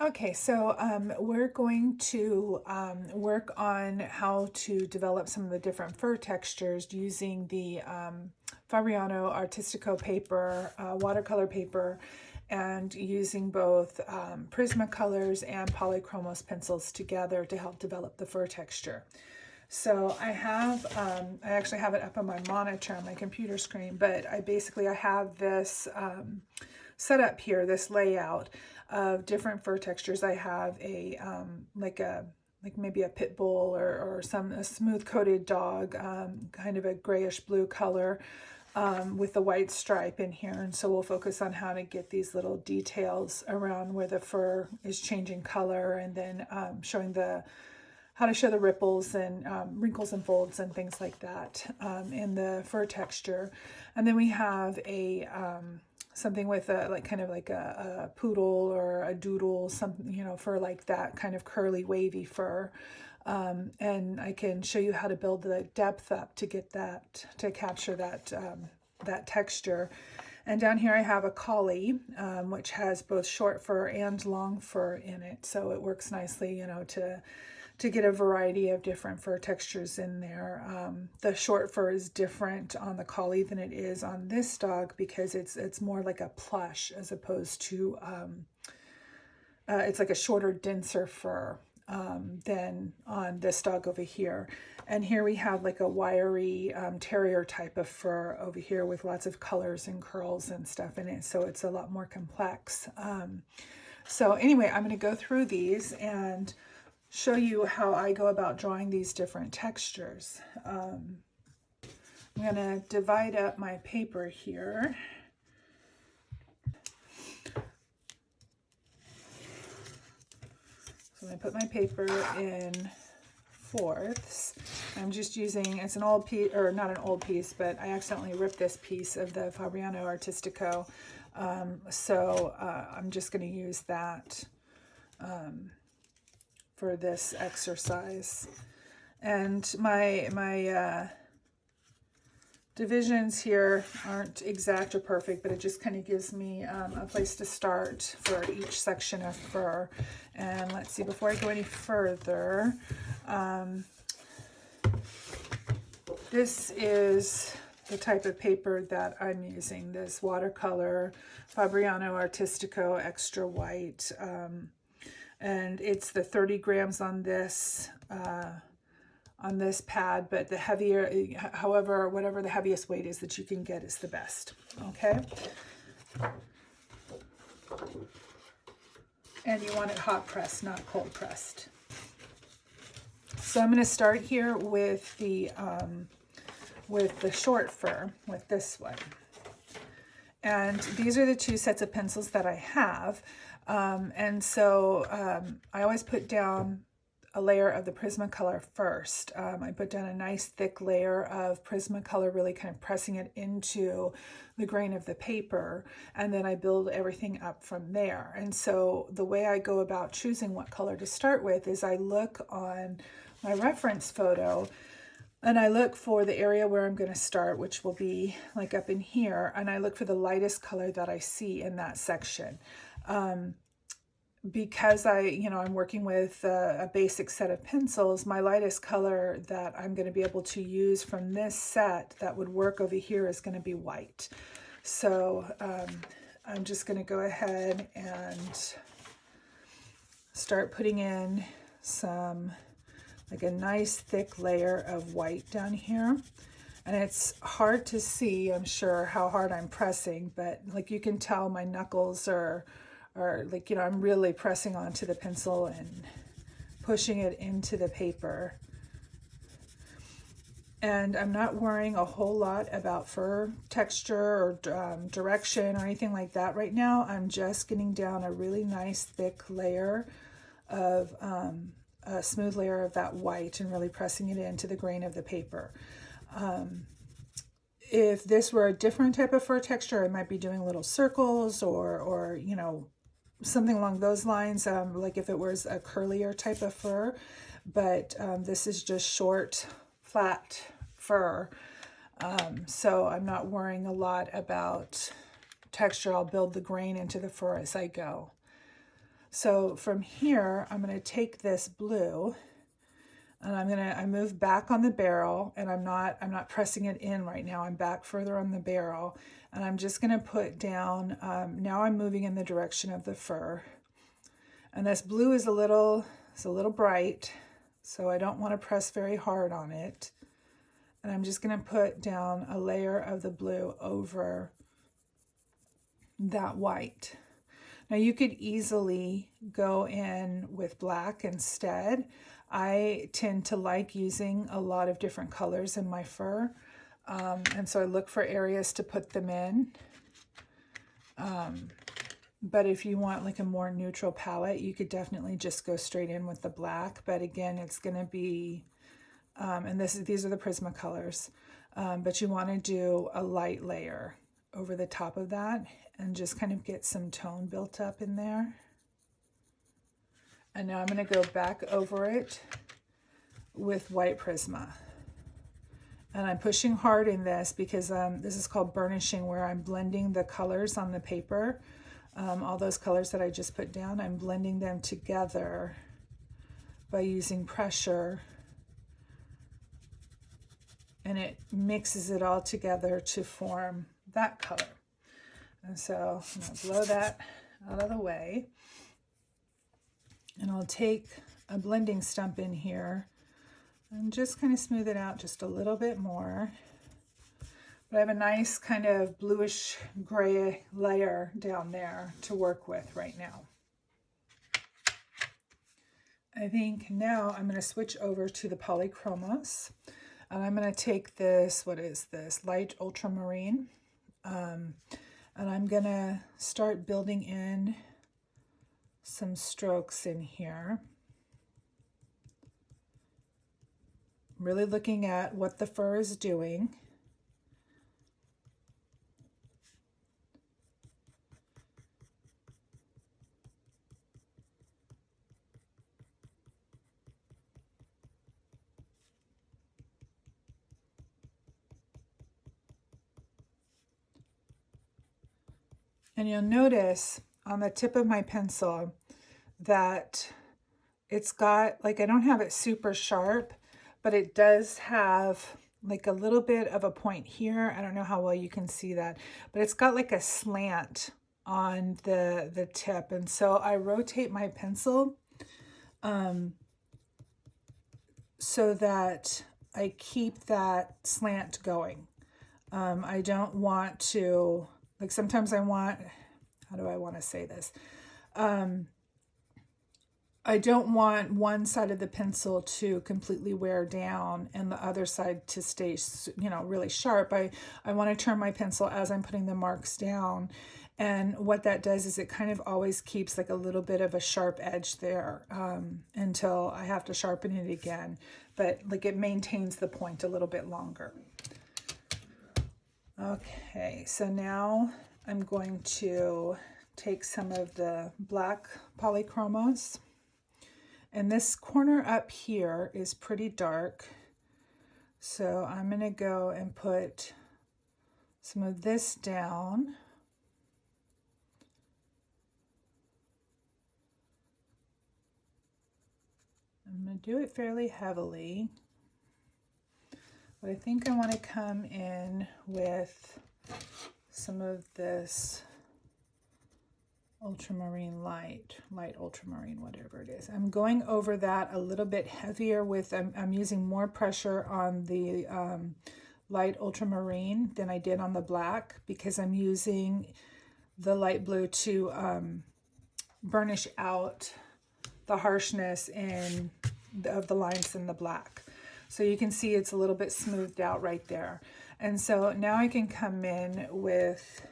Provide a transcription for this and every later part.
Okay, so we're going to work on how to develop some of the different fur textures using the Fabriano Artistico paper, watercolor paper, and using both Prismacolors and Polychromos pencils together to help develop the fur texture. So I have, I actually have it up on my monitor on my computer screen, but I have this set up here, this layout of different fur textures. I have a like maybe a pit bull or a smooth coated dog, kind of a grayish blue color with the white stripe in here. And so we'll focus on how to get these little details around where the fur is changing color, and then showing how to show the ripples and wrinkles and folds and things like that in the fur texture. And then we have a something with a kind of like a poodle or a doodle, something, for like that kind of curly wavy fur. And I can show you how to build the depth up to get that, to capture that that texture. And down here I have a collie, which has both short fur and long fur in it, so it works nicely, to get a variety of different fur textures in there. The short fur is different on the collie than it is on this dog because it's more like a plush as opposed to, it's like a shorter, denser fur than on this dog over here. And here we have like a wiry terrier type of fur over here with lots of colors and curls and stuff in it, so it's a lot more complex. So anyway, I'm going to go through these and show you how I go about drawing these different textures. I'm going to divide up my paper here. So I'm going to put my paper in fourths. I'm just using, it's an old piece, or not an old piece, but I accidentally ripped this piece of the Fabriano Artistico. So I'm just going to use that for this exercise. And my divisions here aren't exact or perfect, but it just kind of gives me a place to start for each section of fur. And let's see, before I go any further, this is the type of paper that I'm using, this watercolor Fabriano Artistico extra white. And it's the 30 grams on this pad, but the heavier, however, whatever the heaviest weight is that you can get is the best. Okay. And you want it hot pressed, not cold pressed. So I'm going to start here with the short fur, with this one. And these are the two sets of pencils that I have. And so I always put down a layer of the Prismacolor first. I put down a nice thick layer of Prismacolor, really kind of pressing it into the grain of the paper, and then I build everything up from there. And so the way I go about choosing what color to start with is I look on my reference photo and I look for the area where I'm going to start, which will be like up in here, and I look for the lightest color that I see in that section. Because I'm working with a basic set of pencils, my lightest color that I'm going to be able to use from this set that would work over here is going to be white. So I'm just going to go ahead and start putting in like a nice thick layer of white down here. And it's hard to see, I'm sure, how hard I'm pressing, but like you can tell my knuckles are like, I'm really pressing onto the pencil and pushing it into the paper. And I'm not worrying a whole lot about fur texture or direction or anything like that right now. I'm just getting down a really nice thick layer of, a smooth layer of that white and really pressing it into the grain of the paper. If this were a different type of fur texture, I might be doing little circles or something along those lines, like if it was a curlier type of fur, but this is just short, flat fur, so I'm not worrying a lot about texture. I'll build the grain into the fur as I go. So from here, I'm going to take this blue and I move back on the barrel, and I'm not pressing it in right now. I'm back further on the barrel, and I'm just going to put down, now I'm moving in the direction of the fur. And this blue is a little bright, so I don't want to press very hard on it. And I'm just going to put down a layer of the blue over that white. Now you could easily go in with black instead. I tend to like using a lot of different colors in my fur, and so I look for areas to put them in. But if you want like a more neutral palette, you could definitely just go straight in with the black. But again, it's going to be, and these are the Prismacolors, but you want to do a light layer over the top of that and just kind of get some tone built up in there. And now I'm going to go back over it with white Prisma. And I'm pushing hard in this because this is called burnishing, where I'm blending the colors on the paper. All those colors that I just put down, I'm blending them together by using pressure. And it mixes it all together to form that color. And so I'm going to blow that out of the way. And I'll take a blending stump in here and just kind of smooth it out just a little bit more. But I have a nice kind of bluish gray layer down there to work with right now. I think now I'm going to switch over to the Polychromos. And I'm going to take this, what is this, light ultramarine. And I'm going to start building in some strokes in here. Really looking at what the fur is doing. And you'll notice on the tip of my pencil that it's got, like, I don't have it super sharp, but it does have like a little bit of a point here. I don't know how well you can see that, but it's got like a slant on the tip. And so I rotate my pencil so that I keep that slant going. I don't want to, like, sometimes I want, how do I want to say this? I don't want one side of the pencil to completely wear down and the other side to stay, really sharp. I want to turn my pencil as I'm putting the marks down. And what that does is it kind of always keeps like a little bit of a sharp edge there until I have to sharpen it again. But like it maintains the point a little bit longer. Okay, so now I'm going to take some of the black Polychromos. And this corner up here is pretty dark. So I'm going to go and put some of this down. I'm going to do it fairly heavily. But I think I want to come in with some of this ultramarine light ultramarine, whatever it is. I'm going over that a little bit heavier with, I'm using more pressure on the light ultramarine than I did on the black, because I'm using the light blue to burnish out the harshness of the lines in the black. So you can see it's a little bit smoothed out right there. And so now I can come in with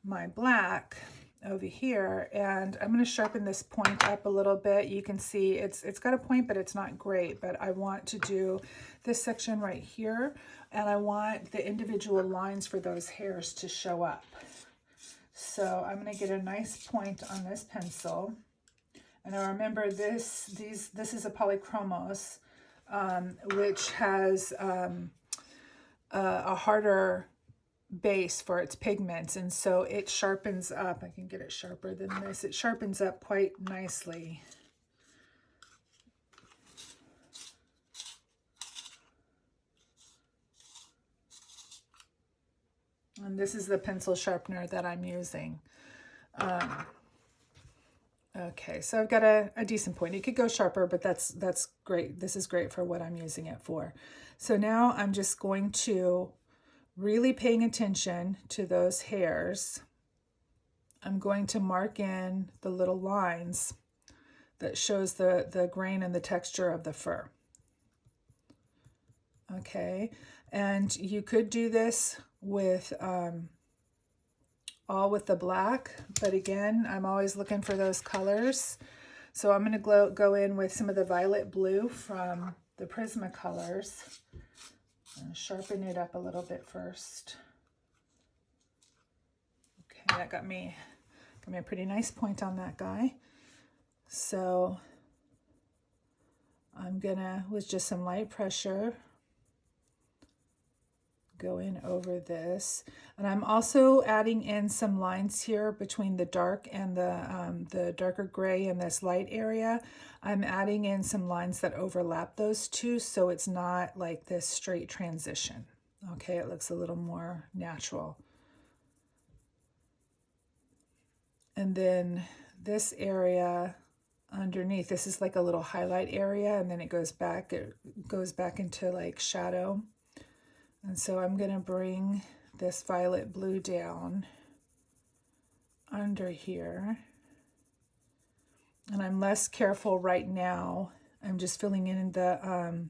my black over here, and I'm going to sharpen this point up a little bit. You can see it's got a point, but it's not great. But I want to do this section right here, and I want the individual lines for those hairs to show up. So I'm going to get a nice point on this pencil. And I remember this is a Polychromos, which has a harder base for its pigments, and so it sharpens up. I can get it sharper than this. It sharpens up quite nicely. And this is the pencil sharpener that I'm using. Okay, so I've got a decent point. It could go sharper, but that's great. This is great for what I'm using it for. So now I'm just going to really paying attention to those hairs. I'm going to mark in the little lines that shows the grain and the texture of the fur. Okay, and you could do this with all with the black, but again, I'm always looking for those colors. So I'm going to go in with some of the violet blue from the Prismacolors and sharpen it up a little bit first. Okay, that got me a pretty nice point on that guy. So I'm gonna, with just some light pressure, go in over this, and I'm also adding in some lines here between the dark and the darker gray in this light area. I'm adding in some lines that overlap those two, so it's not like this straight transition. Okay, it looks a little more natural. And then this area underneath, this is like a little highlight area, and then it goes back into like shadow. And so I'm going to bring this violet blue down under here. And I'm less careful right now. I'm just filling in the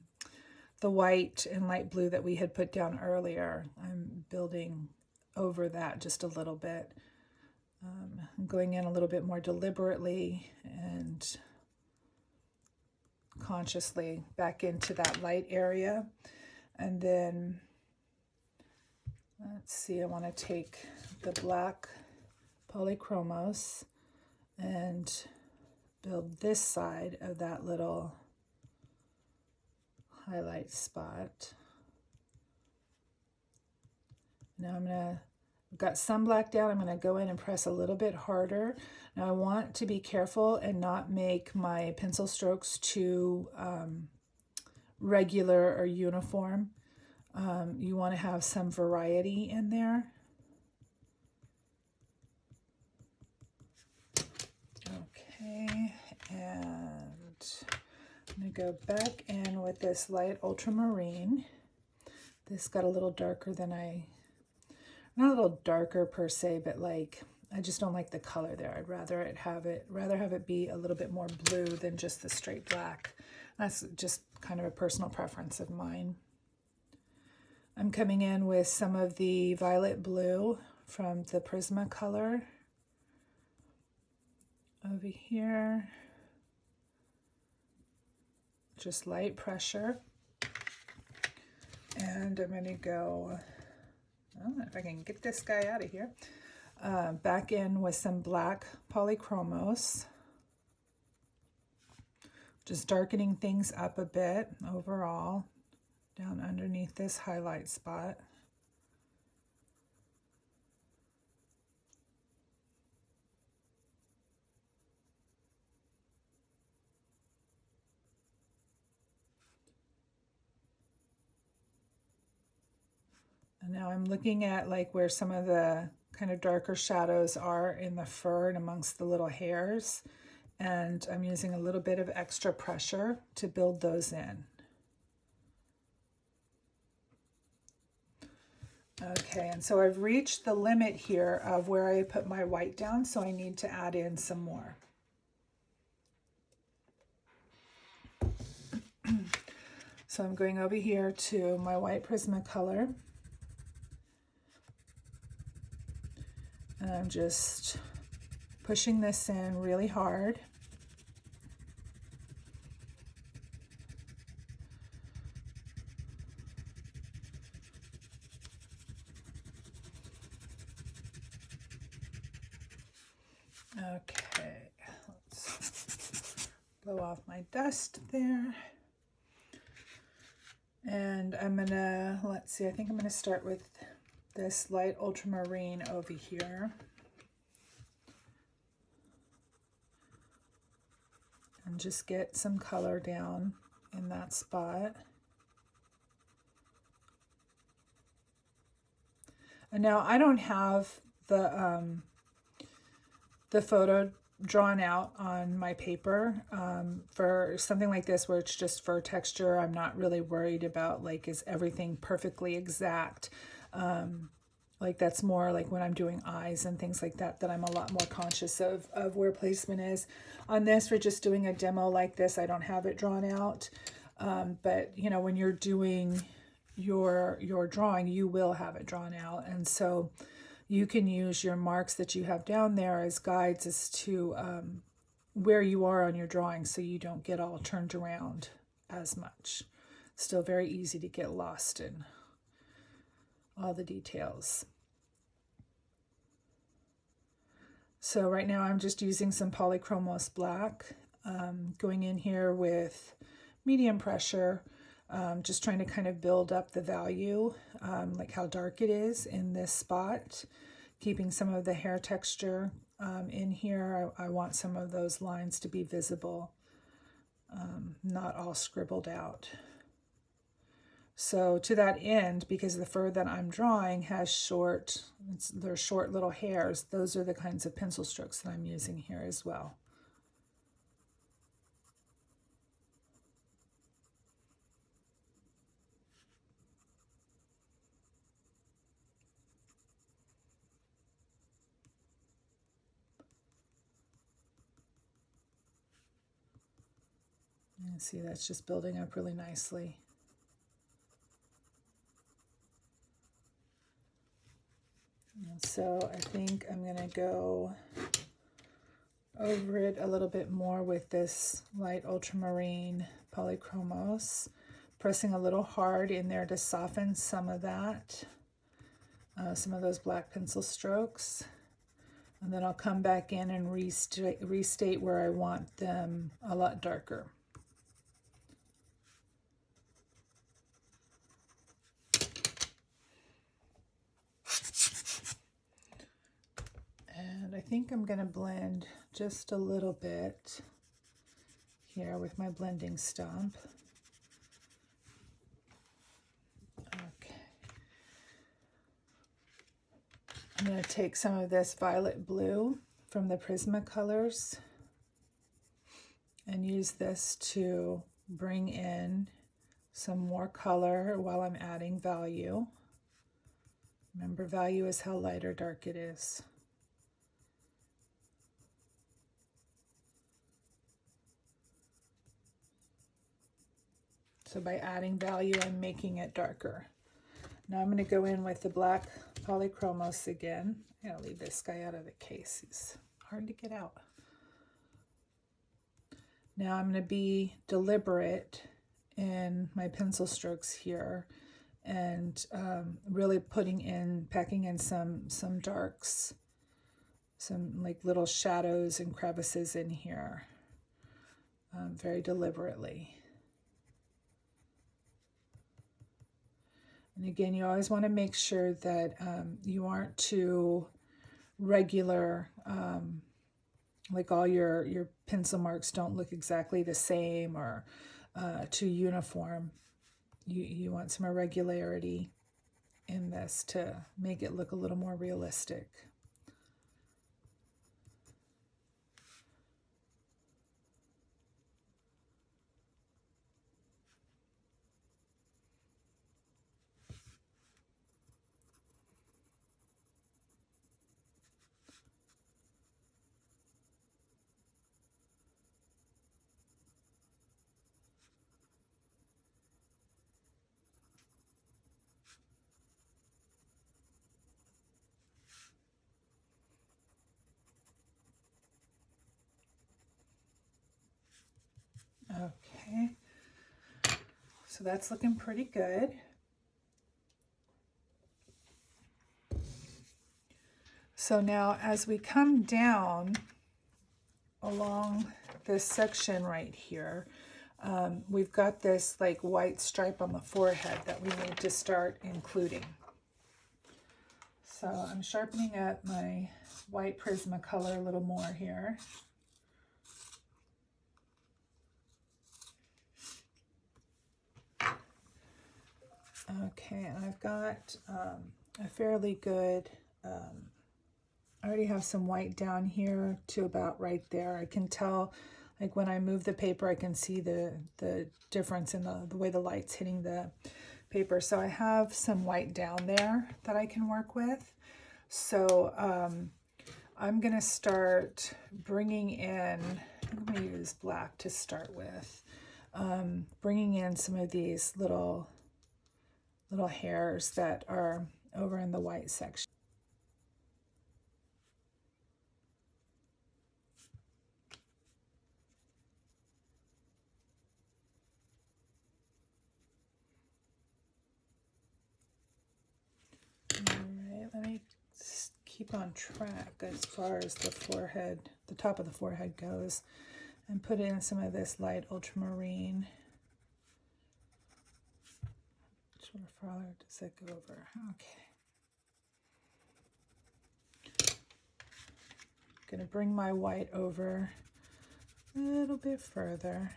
white and light blue that we had put down earlier. I'm building over that just a little bit. I'm going in a little bit more deliberately and consciously back into that light area. And then let's see, I want to take the black Polychromos and build this side of that little highlight spot. Now I've got some black down. I'm going to go in and press a little bit harder. Now I want to be careful and not make my pencil strokes too regular or uniform. You want to have some variety in there. Okay, and I'm going to go back in with this light ultramarine. This got a little darker than not a little darker per se, but like, I just don't like the color there. I'd rather have it be a little bit more blue than just the straight black. That's just kind of a personal preference of mine. I'm coming in with some of the violet blue from the Prismacolor over here. Just light pressure. And I'm going to go, I don't know if I can get this guy out of here, back in with some black Polychromos. Just darkening things up a bit overall, down underneath this highlight spot. And now I'm looking at like where some of the kind of darker shadows are in the fur and amongst the little hairs. And I'm using a little bit of extra pressure to build those in. Okay, and so I've reached the limit here of where I put my white down, so I need to add in some more. So I'm going over here to my white Prismacolor, and I'm just pushing this in really hard. Okay, let's blow off my dust there. And I'm gonna, let's see, I think I'm gonna start with this light ultramarine over here. And just get some color down in that spot. And now I don't have the photo drawn out on my paper. For something like this where it's just fur texture, I'm not really worried about like, is everything perfectly exact? Like that's more like when I'm doing eyes and things like that, that I'm a lot more conscious of where placement is. On this, for just doing a demo like this, I don't have it drawn out. But you know, when you're doing your drawing, you will have it drawn out. And so you can use your marks that you have down there as guides as to where you are on your drawing, so you don't get all turned around as much. Still very easy to get lost in all the details. So right now I'm just using some Polychromos black, going in here with medium pressure, just trying to kind of build up the value, like how dark it is in this spot, keeping some of the hair texture in here. I want some of those lines to be visible, not all scribbled out. So to that end, because the fur that I'm drawing has they're short little hairs, those are the kinds of pencil strokes that I'm using here as well. You can see that's just building up really nicely. And so I think I'm going to go over it a little bit more with this light ultramarine Polychromos, pressing a little hard in there to soften some of that, some of those black pencil strokes. And then I'll come back in and restate where I want them a lot darker. And I think I'm going to blend just a little bit here with my blending stump. Okay. I'm going to take some of this violet blue from the Prismacolors and use this to bring in some more color while I'm adding value. Remember, value is how light or dark it is. So by adding value, I'm making it darker. Now I'm going to go in with the black Polychromos again. I'm going to leave this guy out of the case. He's hard to get out. Now I'm going to be deliberate in my pencil strokes here and really packing in some darks, some like little shadows and crevices in here, very deliberately. And again, you always want to make sure that you aren't too regular, like all your pencil marks don't look exactly the same or too uniform. You want some irregularity in this to make it look a little more realistic. Okay, so that's looking pretty good. So now as we come down along this section right here, we've got this like white stripe on the forehead that we need to start including. So I'm sharpening up my white Prismacolor a little more here. Okay, and I've got a fairly good, I already have some white down here to about right there. I can tell, like when I move the paper, I can see the difference in the way the light's hitting the paper. So I have some white down there that I can work with. So I'm going to start bringing in, I'm going to use black to start with, bringing in some of these little hairs that are over in the white section. All right, let me keep on track as far as the forehead, the top of the forehead goes, and put in some of this light ultramarine. Which farther does that go over? Okay. Going to bring my white over a little bit further.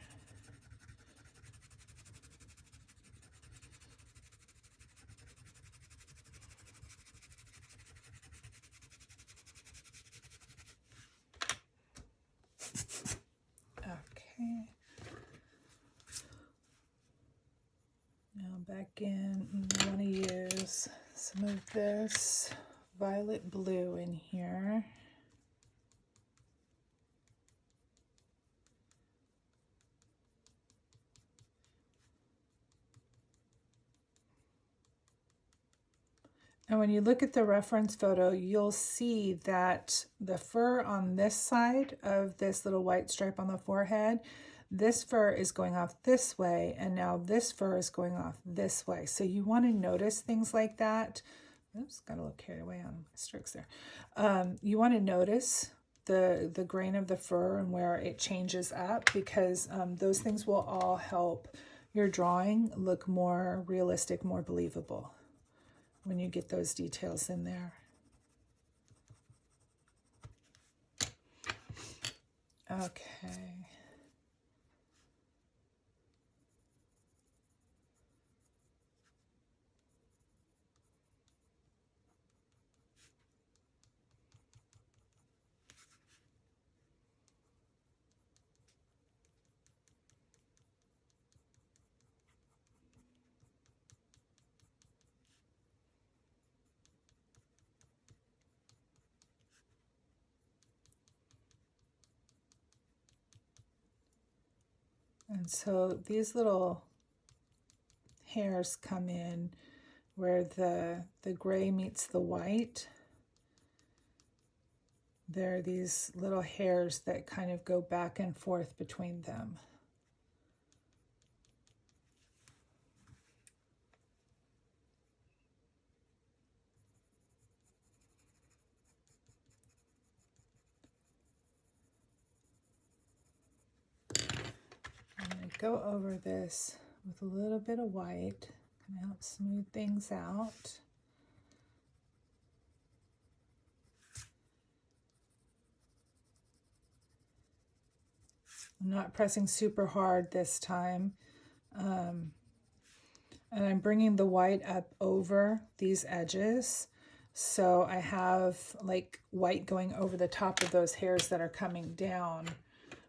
Okay. Now back in, I want to use some of this violet blue in here. And when you look at the reference photo, you'll see that the fur on this side of this little white stripe on the forehead, this fur is going off this way, and now this fur is going off this way. So you want to notice things like that. Oops, got a little carried away on my strokes there. You want to notice the grain of the fur and where it changes up, because those things will all help your drawing look more realistic, more believable when you get those details in there. Okay. And so these little hairs come in where the gray meets the white. There are these little hairs that kind of go back and forth between them. I'm going to go over this with a little bit of white, kind of help smooth things out. I'm not pressing super hard this time. And I'm bringing the white up over these edges. So I have like white going over the top of those hairs that are coming down,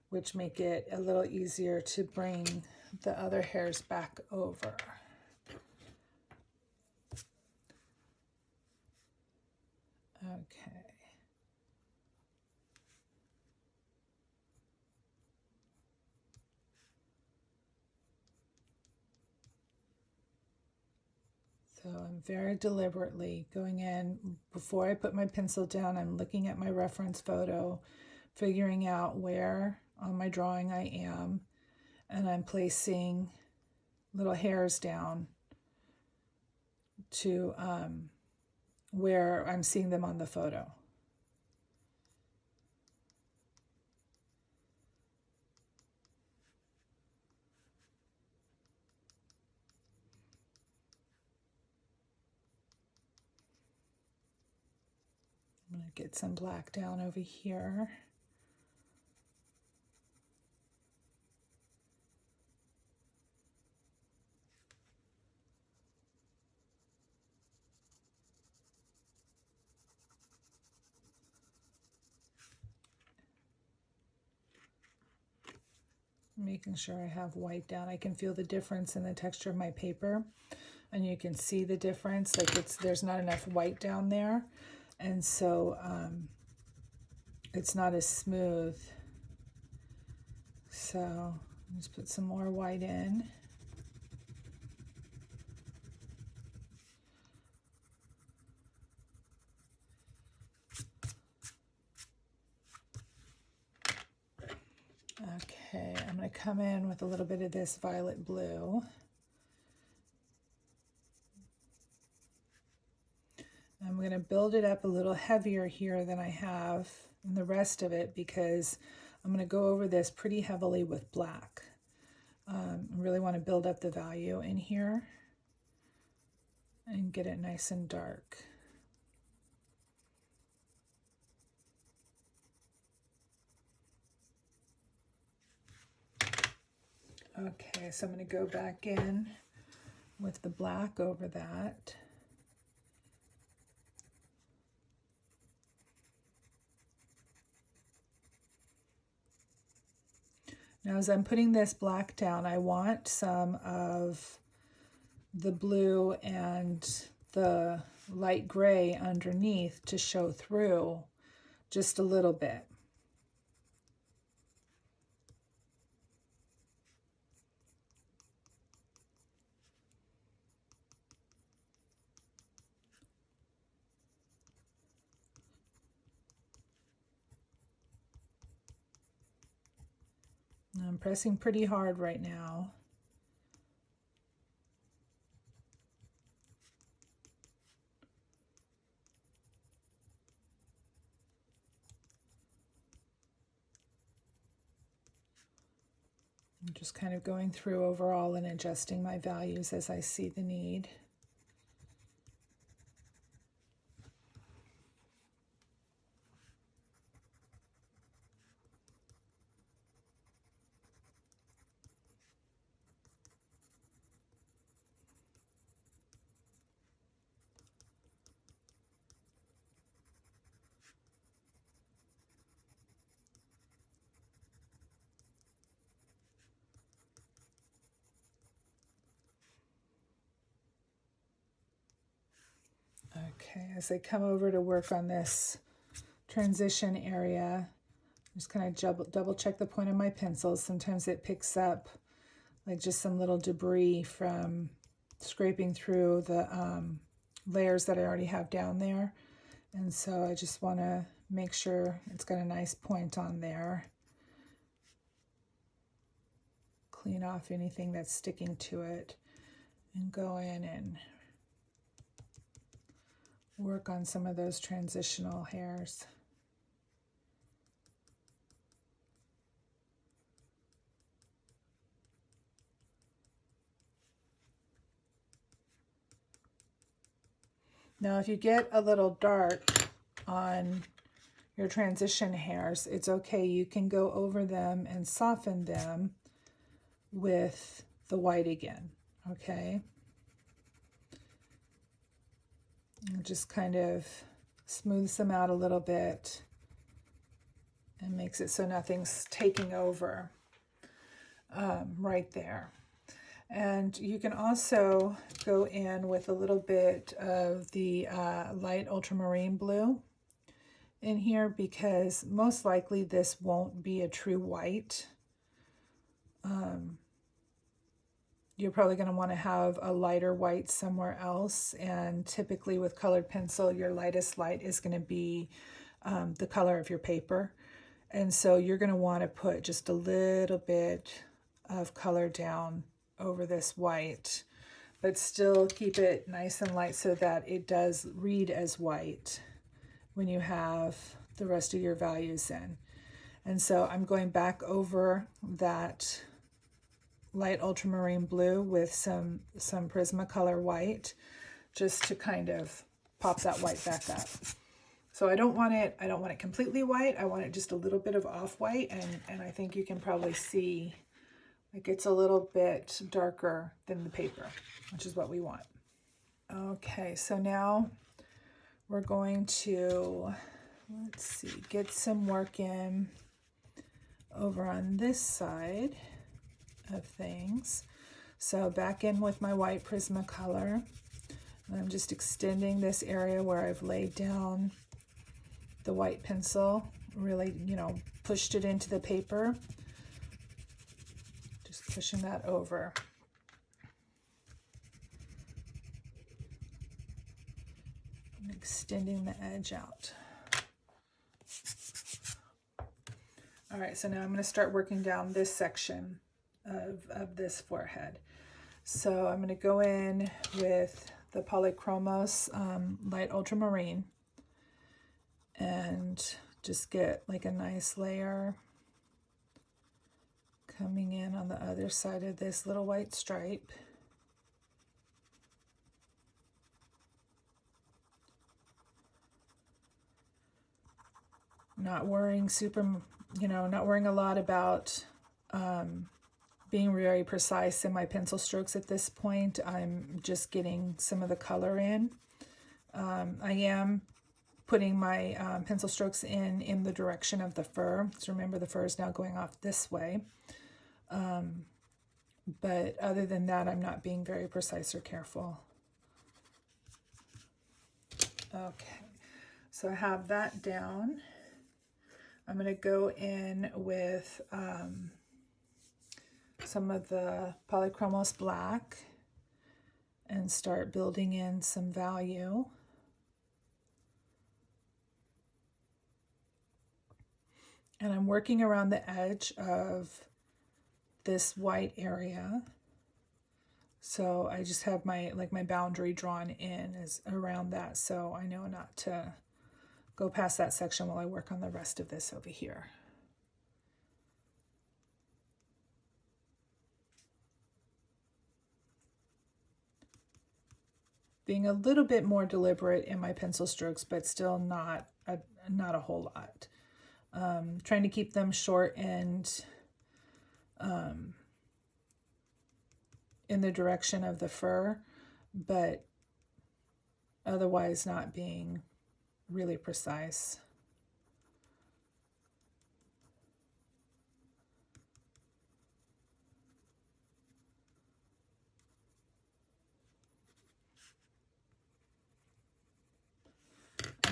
which make it a little easier to bring the other hairs back over. Okay. So I'm very deliberately going in. Before I put my pencil down, I'm looking at my reference photo, figuring out where on my drawing I am, and I'm placing little hairs down to where I'm seeing them on the photo. Get some black down over here. Making sure I have white down. I can feel the difference in the texture of my paper, and you can see the difference. Like there's not enough white down there, and so it's not as smooth. So just put some more white in. Okay, I'm going to come in with a little bit of this violet blue. I'm going to build it up a little heavier here than I have in the rest of it, because I'm going to go over this pretty heavily with black. I really want to build up the value in here and get it nice and dark. Okay, so I'm going to go back in with the black over that. Now, as I'm putting this black down, I want some of the blue and the light gray underneath to show through just a little bit. I'm pressing pretty hard right now. I'm just kind of going through overall and adjusting my values as I see the need. Okay, as I come over to work on this transition area, I'm just kind of double check the point of my pencil. Sometimes it picks up like just some little debris from scraping through the layers that I already have down there. And so I just want to make sure it's got a nice point on there. Clean off anything that's sticking to it and go in and work on some of those transitional hairs. Now, if you get a little dark on your transition hairs, it's okay. You can go over them and soften them with the white again, okay? And just kind of smooths them out a little bit and makes it so nothing's taking over right there. And you can also go in with a little bit of the light ultramarine blue in here, because most likely this won't be a true white. You're probably going to want to have a lighter white somewhere else, and typically with colored pencil, your lightest light is going to be the color of your paper. And so you're going to want to put just a little bit of color down over this white, but still keep it nice and light so that it does read as white when you have the rest of your values in. And so I'm going back over that light ultramarine blue with some Prismacolor white, just to kind of pop that white back up. So I don't want it completely white. I want it just a little bit of off-white, and I think you can probably see like it's a little bit darker than the paper, which is what we want. Okay, so now we're going to, let's see, get some work in over on this side of things. So back in with my white Prismacolor, and I'm just extending this area where I've laid down the white pencil, really, you know, pushed it into the paper. Just pushing that over. And extending the edge out. All right, so now I'm going to start working down this section of this forehead. So I'm going to go in with the Polychromos Light Ultramarine and just get like a nice layer coming in on the other side of this little white stripe. Not worrying not worrying a lot about being very precise in my pencil strokes at this point. I'm just getting some of the color in. I am putting my pencil strokes in the direction of the fur. So remember, the fur is now going off this way. But other than that, I'm not being very precise or careful. Okay, so I have that down. I'm going to go in with some of the Polychromos black and start building in some value. And I'm working around the edge of this white area. So I just have my boundary drawn in is around that, so I know not to go past that section while I work on the rest of this over here. Being a little bit more deliberate in my pencil strokes, but still not a whole lot. Trying to keep them short and in the direction of the fur, but otherwise not being really precise.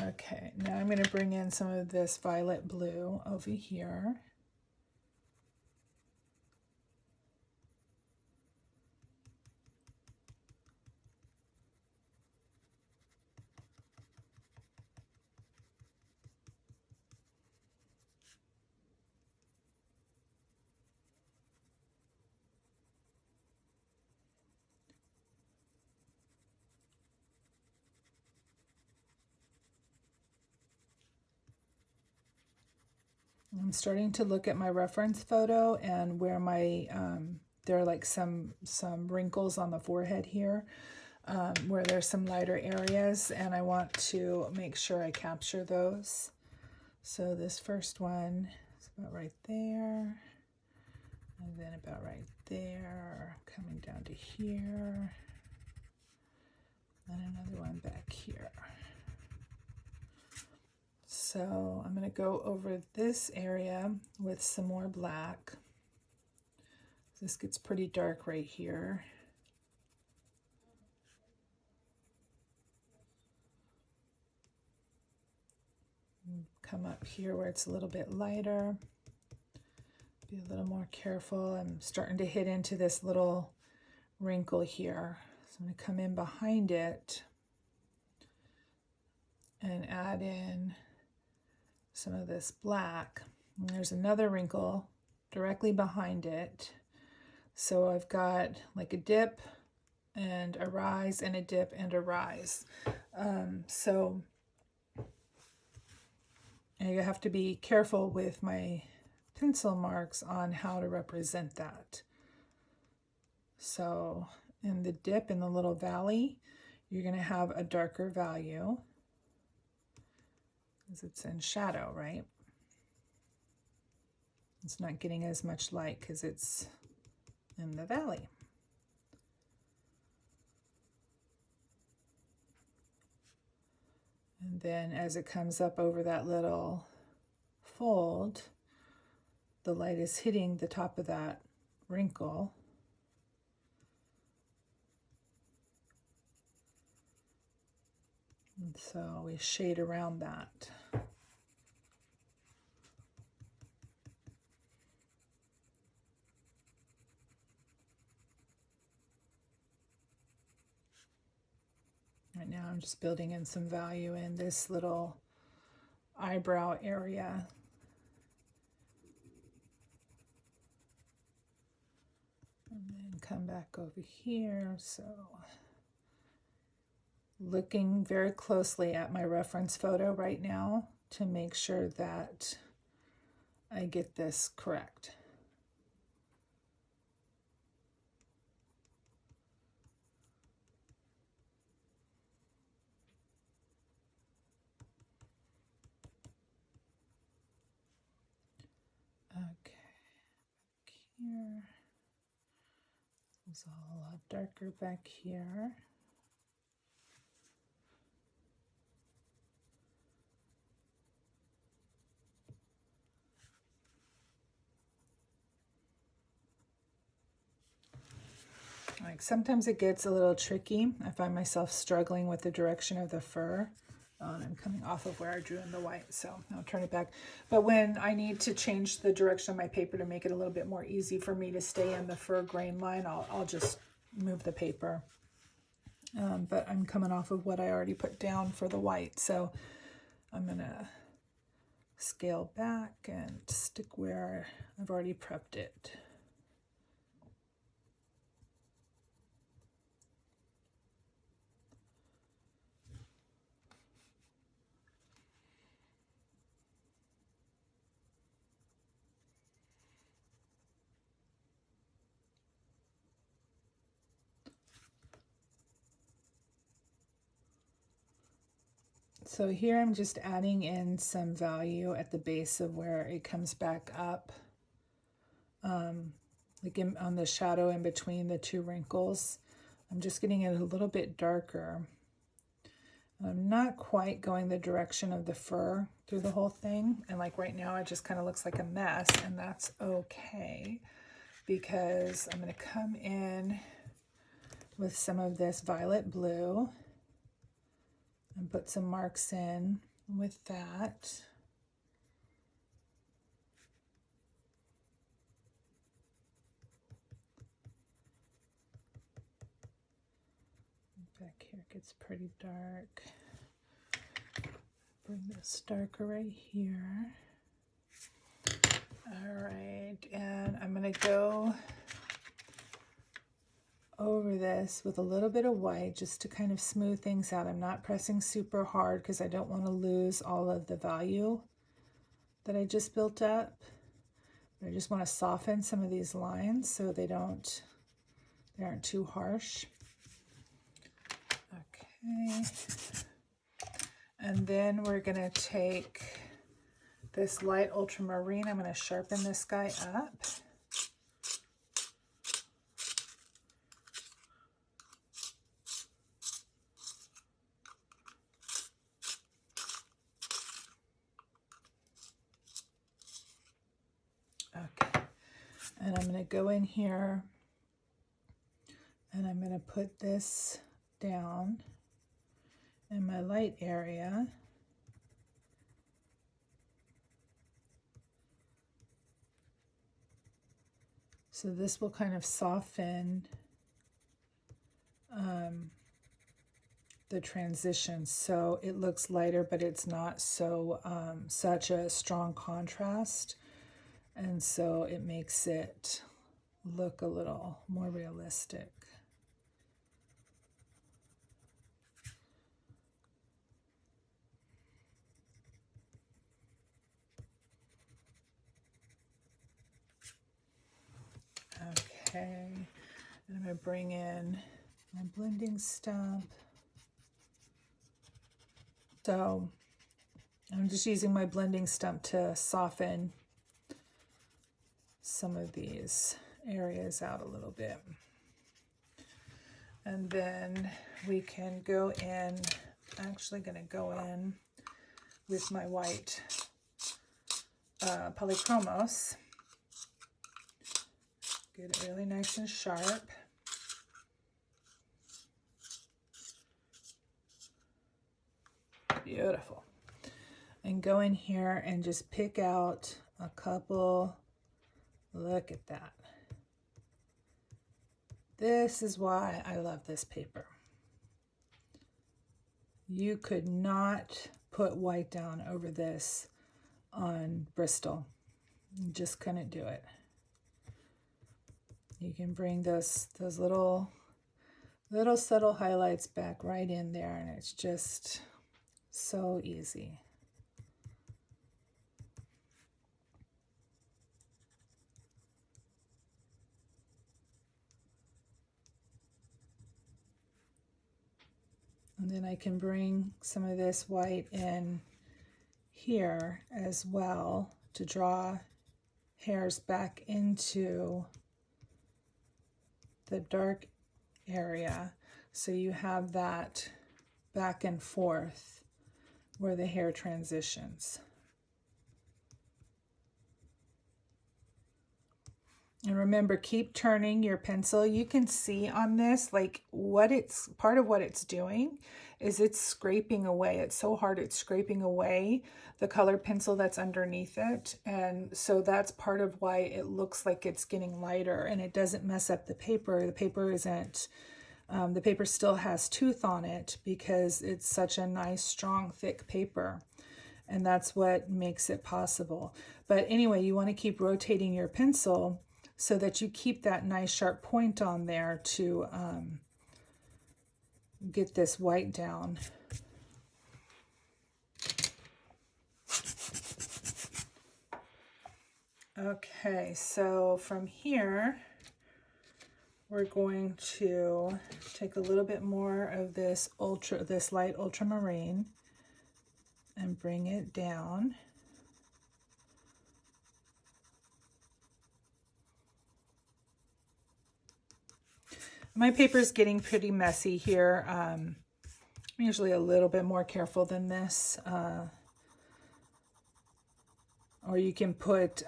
Okay, now I'm going to bring in some of this violet blue over here. I'm starting to look at my reference photo and where my there are like some wrinkles on the forehead here where there's some lighter areas, and I want to make sure I capture those. So this first one is about right there, and then about right there, coming down to here, and another one back here. So I'm going to go over this area with some more black. This gets pretty dark right here. Come up here where it's a little bit lighter. Be a little more careful. I'm starting to hit into this little wrinkle here. So I'm going to come in behind it and add in some of this black. And there's another wrinkle directly behind it. So I've got like a dip and a rise and a dip and a rise. So you have to be careful with my pencil marks on how to represent that. So in the dip in the little valley, you're going to have a darker value. because it's in shadow, right? It's not getting as much light because it's in the valley. And then as it comes up over that little fold, the light is hitting the top of that wrinkle. And so we shade around that. Right now I'm just building in some value in this little eyebrow area. And then come back over here. So looking very closely at my reference photo right now to make sure that I get this correct. Okay, here. It's all a lot darker back here. Like sometimes it gets a little tricky. I find myself struggling with the direction of the fur. And I'm coming off of where I drew in the white, so I'll turn it back. But when I need to change the direction of my paper to make it a little bit more easy for me to stay in the fur grain line, I'll just move the paper. But I'm coming off of what I already put down for the white, so I'm gonna scale back and stick where I've already prepped it. So here I'm just adding in some value at the base of where it comes back up, like on the shadow in between the two wrinkles. I'm just getting it a little bit darker. I'm not quite going the direction of the fur through the whole thing. And like right now, it just kind of looks like a mess, and that's okay because I'm going to come in with some of this violet blue and put some marks in with that. Back here gets pretty dark. Bring this darker right here. All right, and I'm gonna go over this with a little bit of white just to kind of smooth things out. I'm not pressing super hard because I don't want to lose all of the value that I just built up. I just want to soften some of these lines so they aren't too harsh. Okay. And then we're going to take this light ultramarine. I'm going to sharpen this guy up. Okay. And I'm going to go in here and I'm going to put this down in my light area. So this will kind of soften the transition, so it looks lighter, but it's not so such a strong contrast, and so it makes it look a little more realistic. Okay, and I'm going to bring in my blending stump. So I'm just using my blending stump to soften some of these areas out a little bit. And then we can go in, I'm actually going to go in with my white Polychromos. Get it really nice and sharp. Beautiful. And go in here and just pick out a couple. Look at that. This is why I love this paper. You could not put white down over this on Bristol. You just couldn't do it. You can bring those little subtle highlights back right in there, and it's just so easy. And then I can bring some of this white in here as well to draw hairs back into the dark area, so you have that back and forth where the hair transitions. And remember, keep turning your pencil. You can see on this, like, part of what it's doing is it's scraping away. It's so hard, it's scraping away the colored pencil that's underneath it. And so that's part of why it looks like it's getting lighter, and it doesn't mess up the paper. The paper isn't, the paper still has tooth on it because it's such a nice, strong, thick paper. And that's what makes it possible. But anyway, you want to keep rotating your pencil so that you keep that nice sharp point on there to get this white down. Okay, so from here, we're going to take a little bit more of this light ultramarine and bring it down. My paper is getting pretty messy here. I'm usually a little bit more careful than this. Or you can put,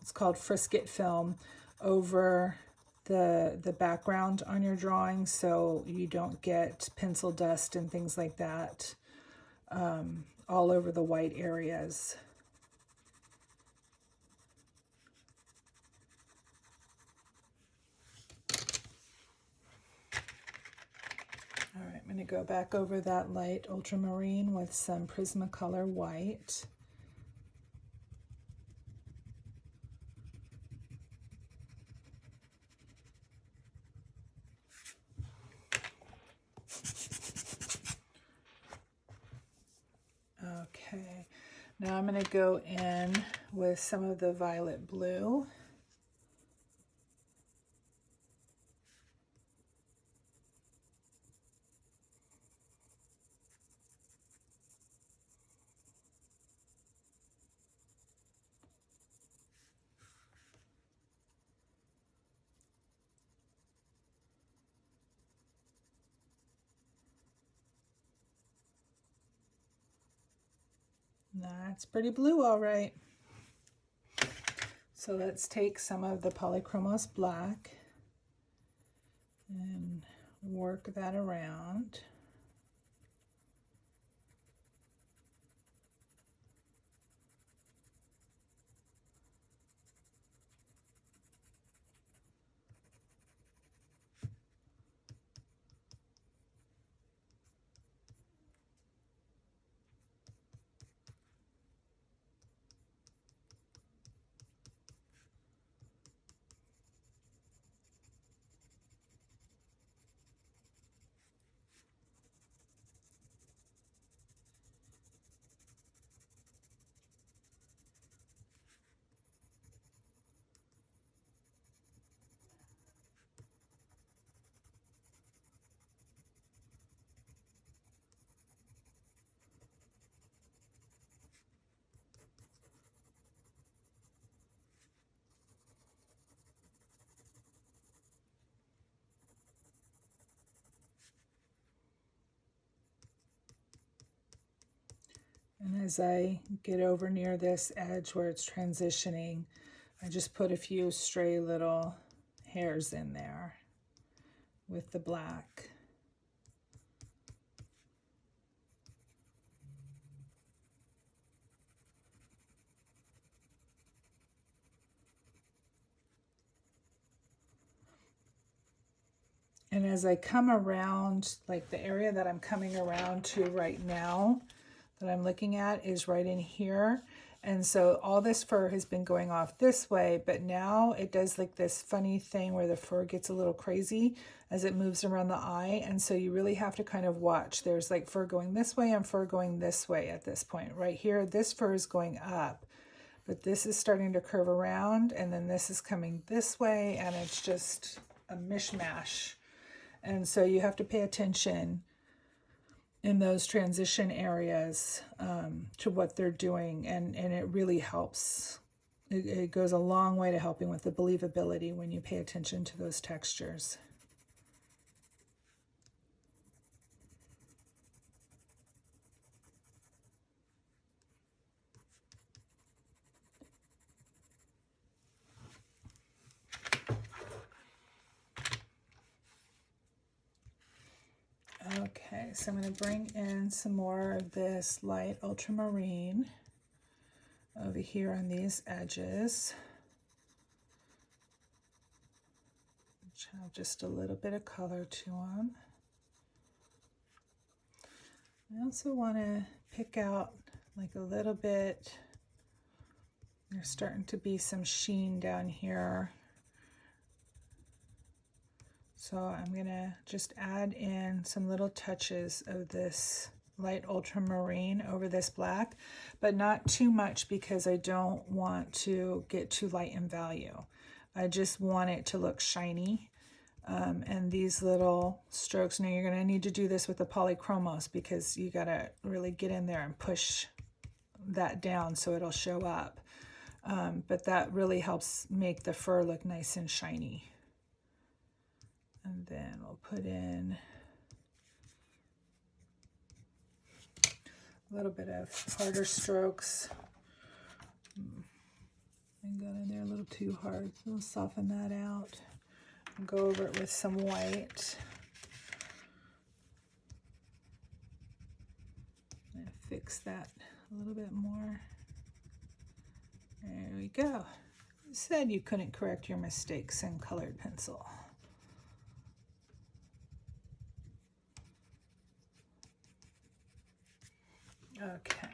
it's called frisket film, over the background on your drawing so you don't get pencil dust and things like that all over the white areas. All right, I'm going to go back over that light ultramarine with some Prismacolor white. Okay, now I'm going to go in with some of the violet blue. That's pretty blue, all right. So let's take some of the Polychromos black and work that around. And as I get over near this edge where it's transitioning, I just put a few stray little hairs in there with the black. And as I come around, like the area that I'm coming around to right now that I'm looking at is right in here. And so all this fur has been going off this way, but now it does like this funny thing where the fur gets a little crazy as it moves around the eye. And so you really have to kind of watch. There's like fur going this way and fur going this way at this point. Right here, this fur is going up, but this is starting to curve around, and then this is coming this way, and it's just a mishmash. And so you have to pay attention in those transition areas to what they're doing, and it really helps. It goes a long way to helping with the believability when you pay attention to those textures. Okay, so I'm going to bring in some more of this light ultramarine over here on these edges, which have just a little bit of color to them. I also want to pick out like a little bit, there's starting to be some sheen down here. So I'm going to just add in some little touches of this light ultramarine over this black, but not too much because I don't want to get too light in value. I just want it to look shiny. And these little strokes, now you're going to need to do this with the Polychromos because you got to really get in there and push that down so it'll show up. But that really helps make the fur look nice and shiny. And then we'll put in a little bit of harder strokes. I got in there a little too hard, so we'll soften that out. And go over it with some white. And fix that a little bit more. There we go. You said you couldn't correct your mistakes in colored pencil. Okay,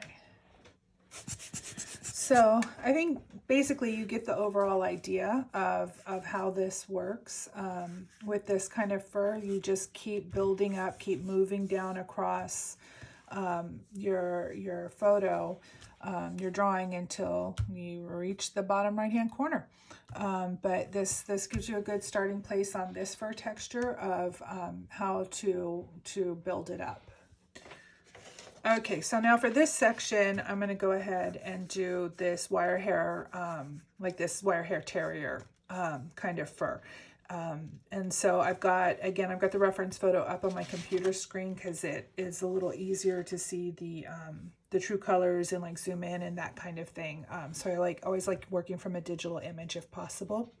so I think basically you get the overall idea of how this works. With this kind of fur, you just keep building up, keep moving down across your photo, your drawing until you reach the bottom right hand corner. But this gives you a good starting place on this fur texture of how to build it up. Okay, so now for this section, I'm going to go ahead and do this wire hair, like this wire hair terrier kind of fur. And so I've got the reference photo up on my computer screen because it is a little easier to see the true colors and like zoom in and that kind of thing. So I always like working from a digital image if possible.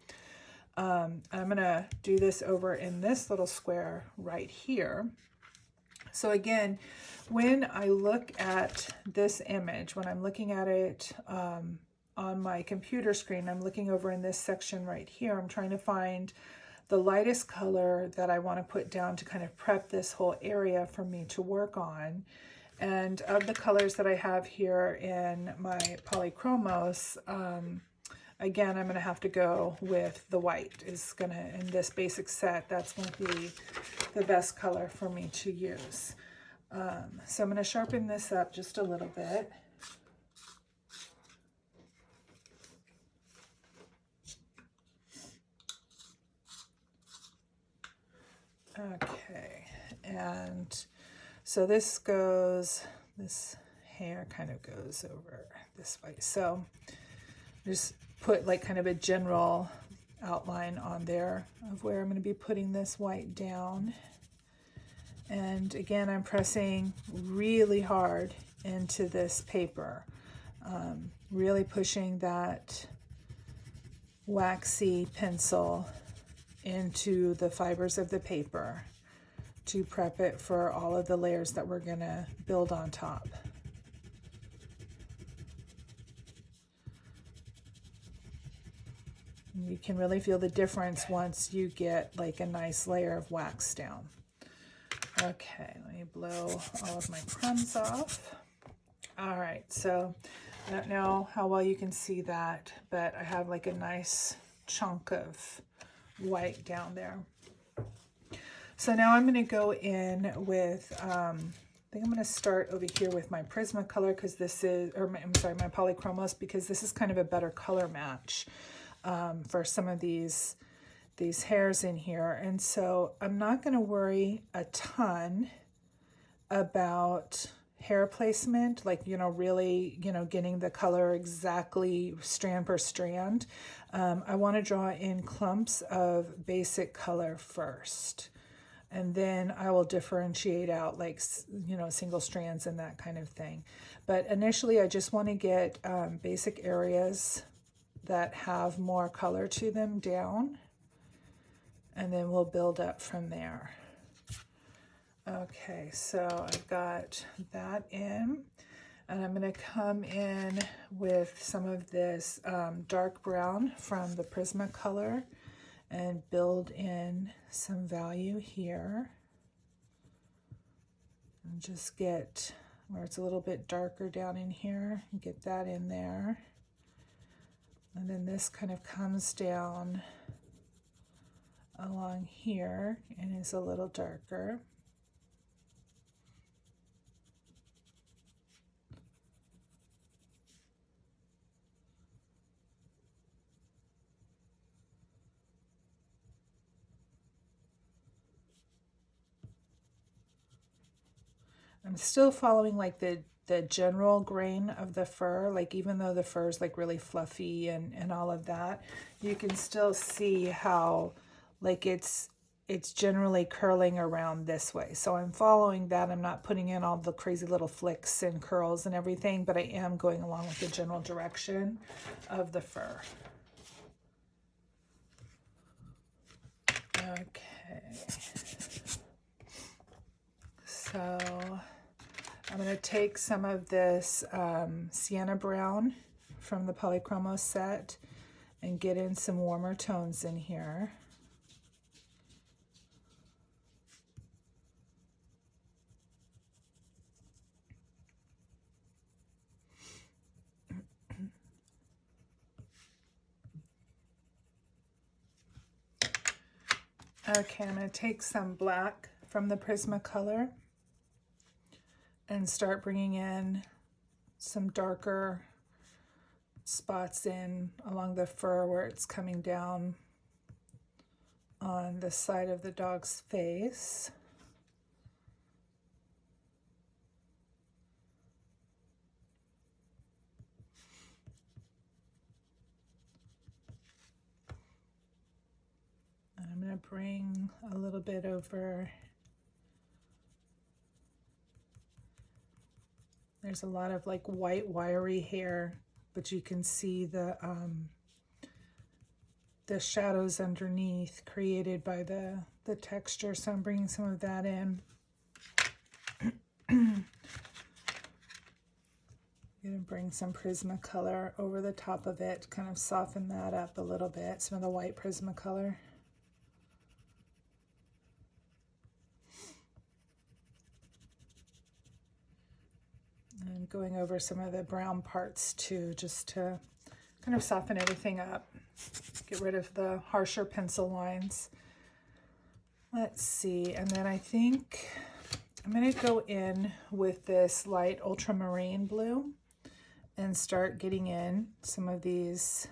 I'm going to do this over in this little square right here. So again, when I look at this image, when I'm looking at it on my computer screen, I'm looking over in this section right here. I'm trying to find the lightest color that I want to put down to kind of prep this whole area for me to work on. And of the colors that I have here in my Polychromos, again, I'm going to have to go with the white. In this basic set, that's going to be the best color for me to use. So I'm going to sharpen this up just a little bit. Okay, and so this hair kind of goes over this way. So just put like kind of a general outline on there of where I'm going to be putting this white down. And again, I'm pressing really hard into this paper. Really pushing that waxy pencil into the fibers of the paper to prep it for all of the layers that we're going to build on top. You can really feel the difference once you get like a nice layer of wax down. Okay, let me blow all of my crumbs off. All right, so I don't know how well you can see that, but I have like a nice chunk of white down there. So now I'm going to go in with, I think I'm going to start over here with my Prismacolor because this is, or I'm sorry, my Polychromos, because this is kind of a better color match for some of these hairs in here. And so I'm not going to worry a ton about hair placement, like, you know, really, you know, getting the color exactly strand per strand. I want to draw in clumps of basic color first, and then I will differentiate out like, you know, single strands and that kind of thing. But initially I just want to get basic areas that have more color to them down, and then we'll build up from there. Okay, so I've got that in, and I'm going to come in with some of this dark brown from the Prismacolor and build in some value here. And just get where it's a little bit darker down in here, get that in there. And then this kind of comes down along here and is a little darker. I'm still following like the general grain of the fur, like even though the fur is like really fluffy and all of that, you can still see how like it's generally curling around this way. So I'm following that. I'm not putting in all the crazy little flicks and curls and everything, but I am going along with the general direction of the fur. Okay. So I'm going to take some of this sienna brown from the Polychromos set and get in some warmer tones in here. Okay, I'm going to take some black from the Prismacolor and start bringing in some darker spots in along the fur where it's coming down on the side of the dog's face. And I'm going to bring a little bit over. There's a lot of like white wiry hair, but you can see the shadows underneath created by the texture. So I'm bringing some of that in. I'm going to bring some Prismacolor over the top of it, kind of soften that up a little bit, some of the white Prismacolor. And going over some of the brown parts too, just to kind of soften everything up. Get rid of the harsher pencil lines. Let's see, and then I think I'm going to go in with this light ultramarine blue and start getting in some of these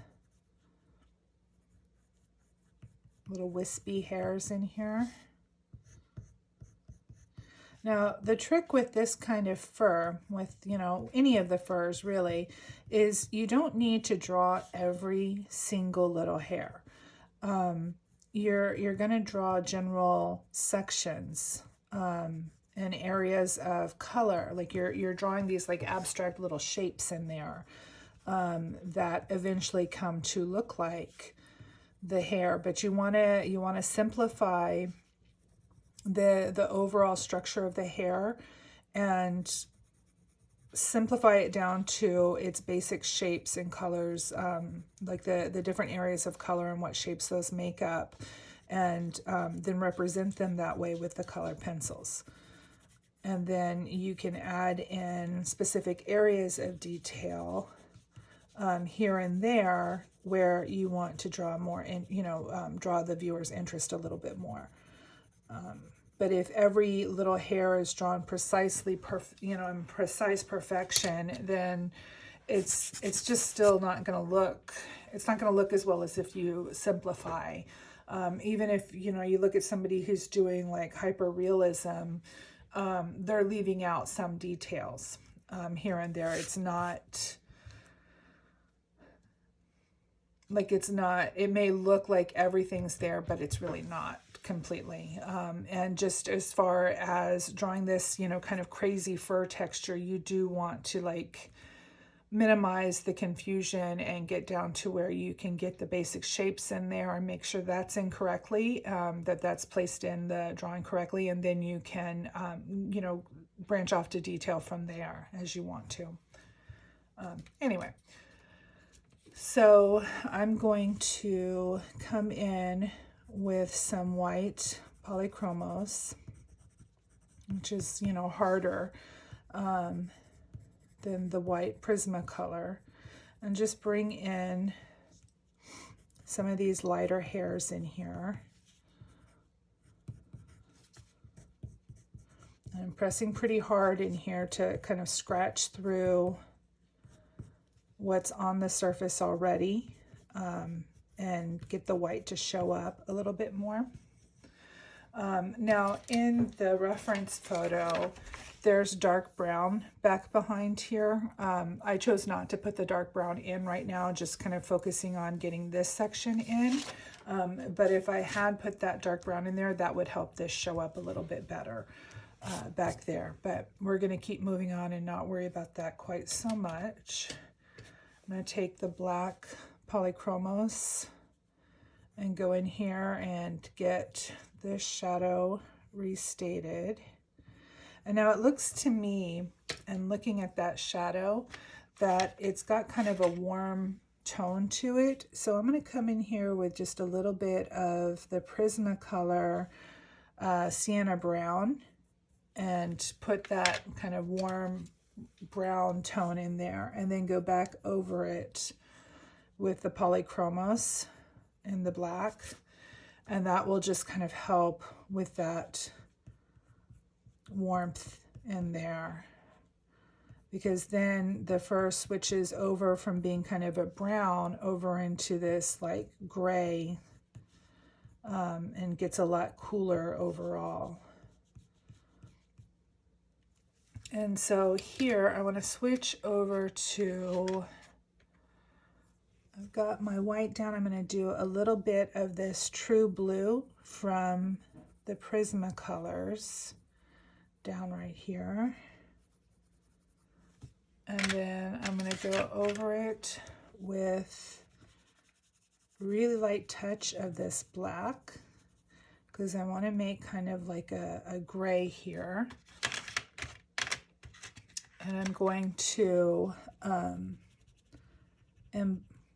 little wispy hairs in here. Now, the trick with this kind of fur, with, you know, any of the furs really, is you don't need to draw every single little hair. You're going to draw general sections, and areas of color. Like you're drawing these like abstract little shapes in there that eventually come to look like the hair. But you want to simplify the overall structure of the hair and simplify it down to its basic shapes and colors, like the different areas of color and what shapes those make up, and then represent them that way with the color pencils. And then you can add in specific areas of detail here and there where you want to draw more in, draw the viewer's interest a little bit more. But if every little hair is drawn precisely, in precise perfection, then it's just still not going to look. It's not going to look as well as if you simplify. Even if you look at somebody who's doing like hyper realism, they're leaving out some details here and there. It's not like it may look like everything's there, but it's really not completely. And just as far as drawing this, kind of crazy fur texture, you do want to like minimize the confusion and get down to where you can get the basic shapes in there and make sure that's in correctly, that's placed in the drawing correctly. And then you can, branch off to detail from there as you want to. Anyway. So I'm going to come in with some white Polychromos, which is, harder than the white Prismacolor, and just bring in some of these lighter hairs in here. I'm pressing pretty hard in here to kind of scratch through what's on the surface already, and get the white to show up a little bit more. Now in the reference photo, there's dark brown back behind here. I chose not to put the dark brown in right now, just kind of focusing on getting this section in. But if I had put that dark brown in there, that would help this show up a little bit better back there. But we're going to keep moving on and not worry about that quite so much. I'm going to take the black Polychromos and go in here and get this shadow restated. And now it looks to me, and looking at that shadow, that it's got kind of a warm tone to it. So I'm going to come in here with just a little bit of the Prismacolor Sienna Brown and put that kind of warm brown tone in there, and then go back over it with the Polychromos in the black, and that will just kind of help with that warmth in there, because then the fur switches over from being kind of a brown over into this like gray, and gets a lot cooler overall. And so here I want to switch over to, I've got my white down. I'm going to do a little bit of this true blue from the Prismacolors down right here. And then I'm going to go over it with a really light touch of this black, because I want to make kind of like a gray here. And I'm going to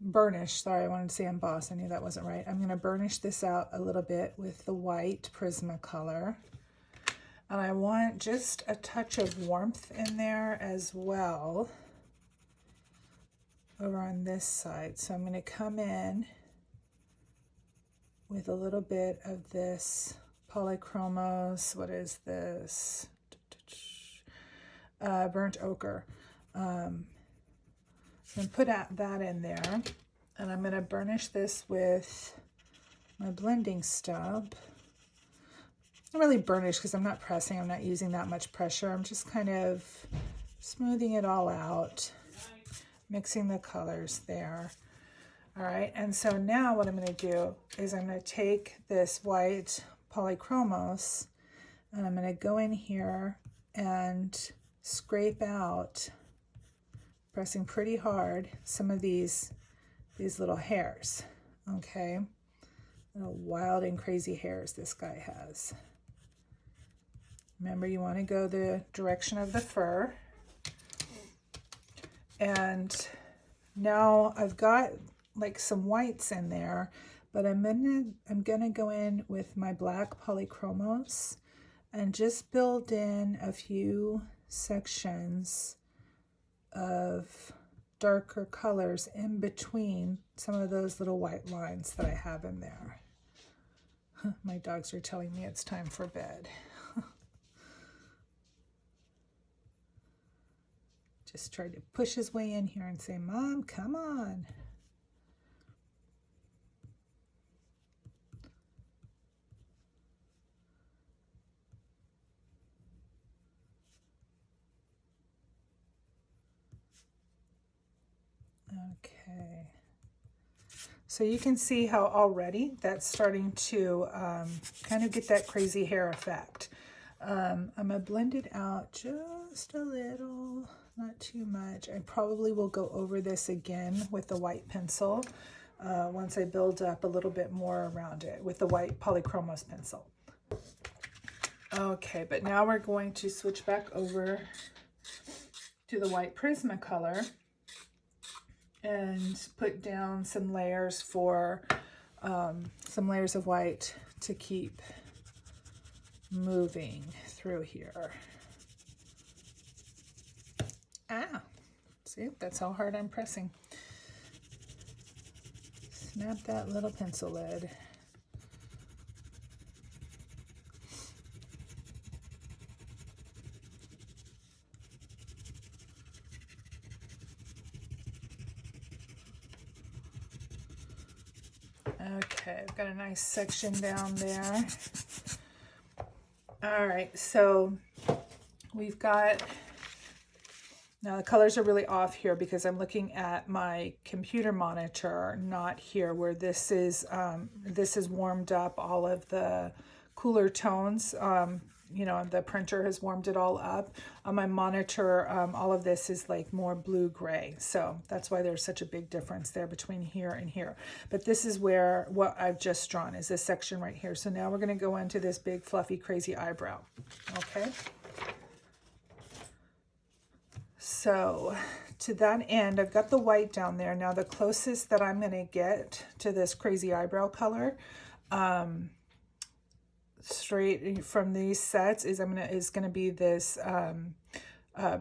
burnish, sorry, I wanted to say emboss, I knew that wasn't right. I'm going to burnish this out a little bit with the white Prismacolor. And I want just a touch of warmth in there as well over on this side. So I'm going to come in with a little bit of this Polychromos, what is this? Burnt ochre. And put that in there, and I'm going to burnish this with my blending stub. Not really burnish because I'm not pressing, I'm not using that much pressure. I'm just kind of smoothing it all out, mixing the colors there. All right, and so now what I'm going to do is I'm going to take this white Polychromos And I'm going to go in here and scrape out, pressing pretty hard, some of these little hairs. Okay, little wild and crazy hairs this guy has. Remember, you want to go the direction of the fur. And now I've got like some whites in there, but I'm gonna go in with my black Polychromos and just build in a few sections of darker colors in between some of those little white lines that I have in there. My dogs are telling me it's time for bed. Just tried to push his way in here and say, Mom, come on. Okay. So you can see how already that's starting to kind of get that crazy hair effect. I'm going to blend it out just a little, not too much. I probably will go over this again with the white pencil once I build up a little bit more around it with the white Polychromos pencil. Okay, but now we're going to switch back over to the white Prismacolor and put down some layers for some layers of white to keep moving through here. Ah, see, that's how hard I'm pressing. Snap that little pencil lid. Okay, I've got a nice section down there. All right, so we've got, now the colors are really off here because I'm looking at my computer monitor, not here where this is warmed up all of the cooler tones. You know, the printer has warmed it all up. On my monitor, all of this is like more blue-gray. So that's why there's such a big difference there between here and here. But this is where what I've just drawn is this section right here. So now we're going to go into this big, fluffy, crazy eyebrow. Okay. So to that end, I've got the white down there. Now the closest that I'm going to get to this crazy eyebrow color, straight from these sets is gonna be this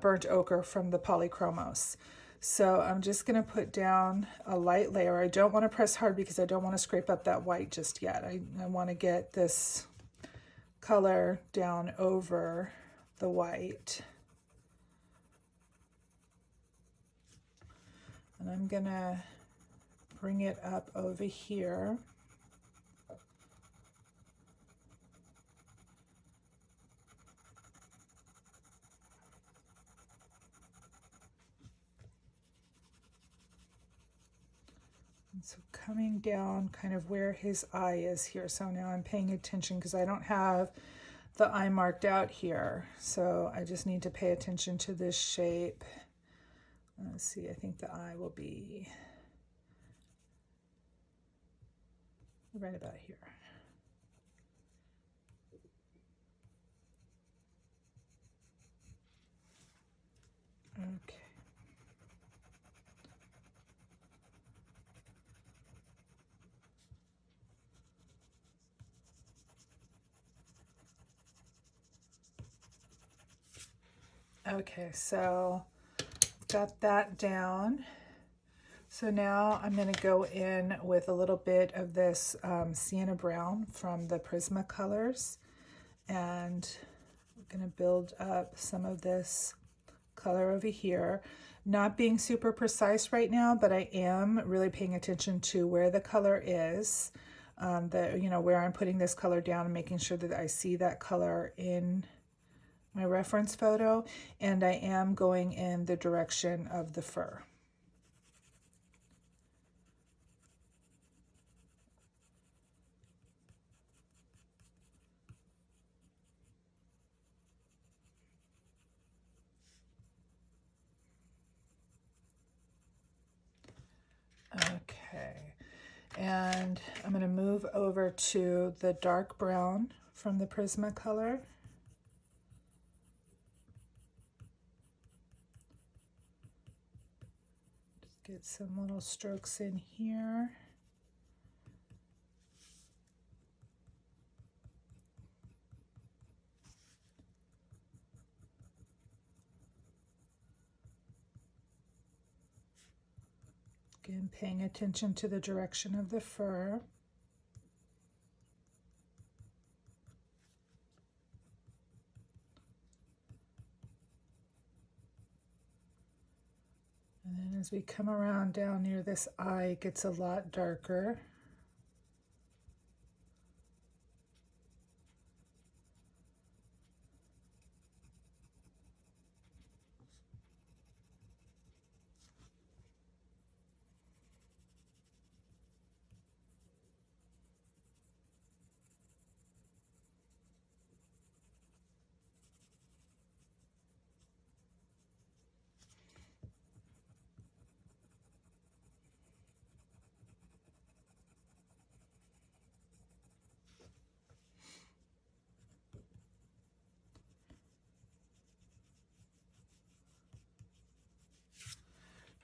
burnt ochre from the Polychromos. So I'm just gonna put down a light layer. I don't want to press hard because I don't want to scrape up that white just yet. I want to get this color down over the white. And I'm gonna bring it up over here. So coming down kind of where his eye is here. So now I'm paying attention because I don't have the eye marked out here. So I just need to pay attention to this shape. Let's see, I think the eye will be right about here. Okay. Okay, so got that down. So now I'm going to go in with a little bit of this sienna brown from the Prismacolors, and I'm going to build up some of this color over here. Not being super precise right now, but I am really paying attention to where the color is, where I'm putting this color down and making sure that I see that color in my reference photo, and I am going in the direction of the fur. Okay, and I'm going to move over to the dark brown from the Prismacolor. Just get some little strokes in here. Again, paying attention to the direction of the fur. And then as we come around down near this eye, it gets a lot darker.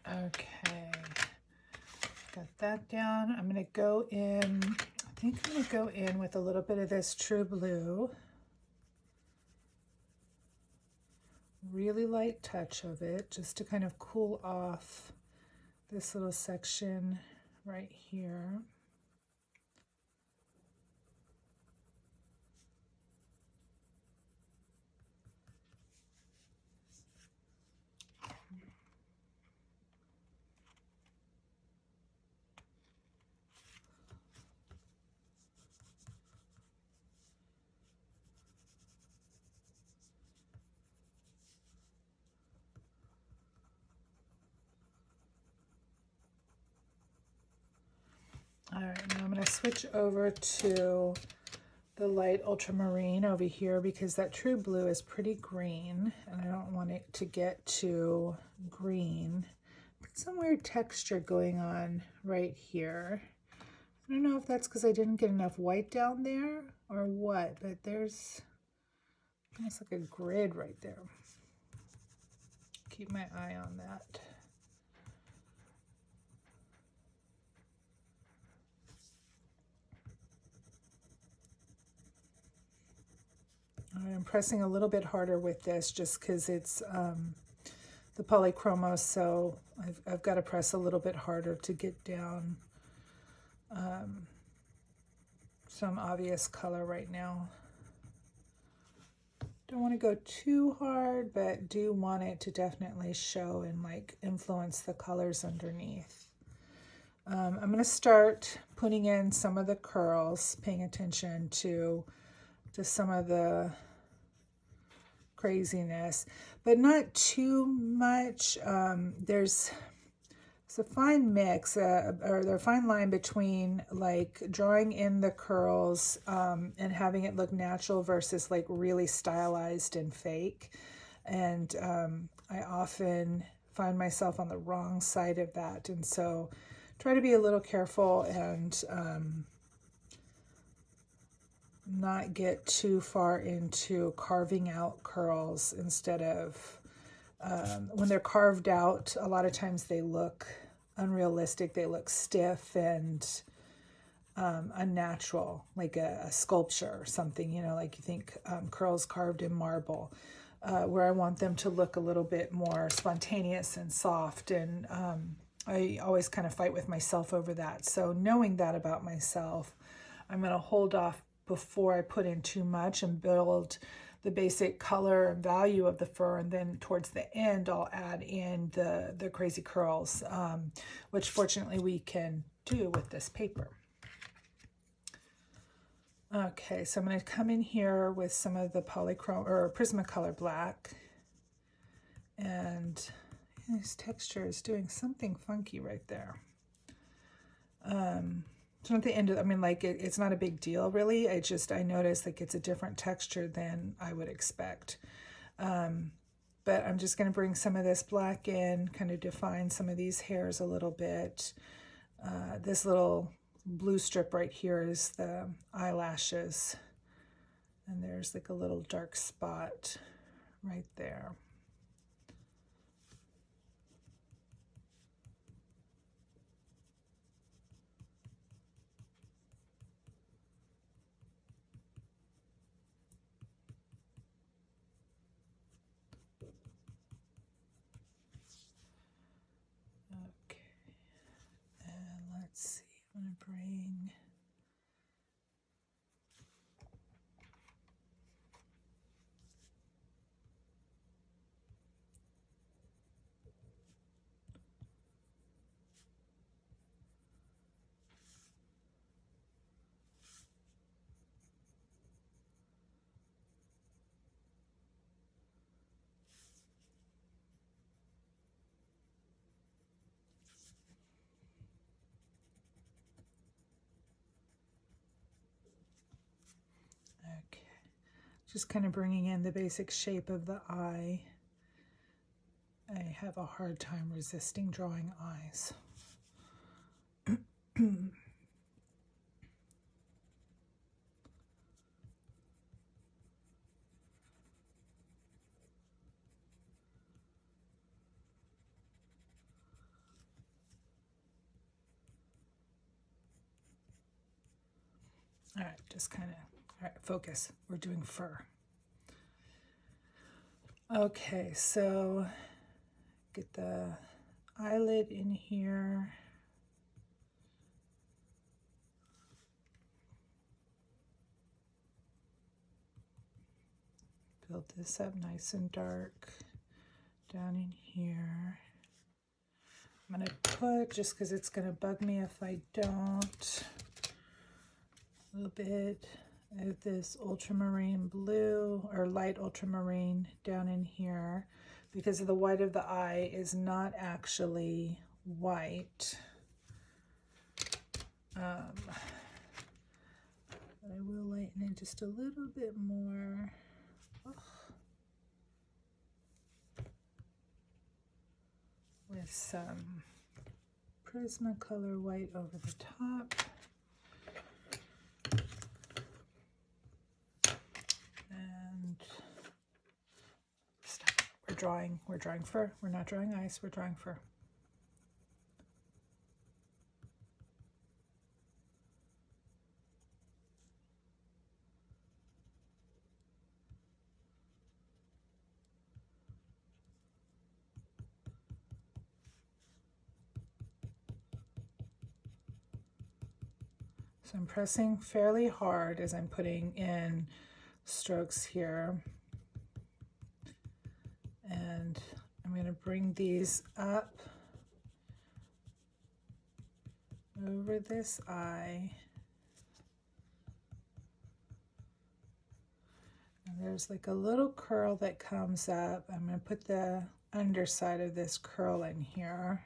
Okay, got that down. I'm going to go in, I think I'm going to go in with a little bit of this True Blue. Really light touch of it, just to kind of cool off this little section right here. All right, now I'm going to switch over to the light ultramarine over here because that True Blue is pretty green and I don't want it to get too green. Some weird texture going on right here. I don't know if that's because I didn't get enough white down there or what, but there's almost like a grid right there. Keep my eye on that. I'm pressing a little bit harder with this just because it's the Polychromos, so I've got to press a little bit harder to get down some obvious color right now. Don't want to go too hard, but do want it to definitely show and like influence the colors underneath. I'm going to start putting in some of the curls, paying attention to some of the craziness, but not too much. There's a fine mix, or a fine line between like drawing in the curls and having it look natural versus like really stylized and fake. And I often find myself on the wrong side of that. And so try to be a little careful and not get too far into carving out curls instead of when they're carved out, a lot of times they look unrealistic. They look stiff and unnatural, like a sculpture or something, you know, like you think curls carved in marble, where I want them to look a little bit more spontaneous and soft. And I always kind of fight with myself over that. So knowing that about myself, I'm going to hold off before I put in too much and build the basic color and value of the fur, and then towards the end I'll add in the crazy curls, which fortunately we can do with this paper. Okay, so I'm going to come in here with some of the Polychrome or Prismacolor black, and this texture is doing something funky right there. So at the end of, I mean, like it's not a big deal really. I noticed like it's a different texture than I would expect. But I'm just going to bring some of this black in, kind of define some of these hairs a little bit. This little blue strip right here is the eyelashes, and there's like a little dark spot right there. Okay, and let's see, I'm going to bring okay. Just kind of bringing in the basic shape of the eye. I have a hard time resisting drawing eyes. All right, just kind of, all right, focus. We're doing fur. Okay, so get the eyelid in here. Build this up nice and dark down in here. I'm going to put, just because it's going to bug me if I don't, a little bit of this ultramarine blue or light ultramarine down in here, because the white of the eye is not actually white. But I will lighten it just a little bit more. With some Prismacolor white over the top. And stop. We're drawing fur. We're not drawing ice, we're drawing fur. So I'm pressing fairly hard as I'm putting in strokes here. And I'm going to bring these up over this eye. And there's like a little curl that comes up. I'm going to put the underside of this curl in here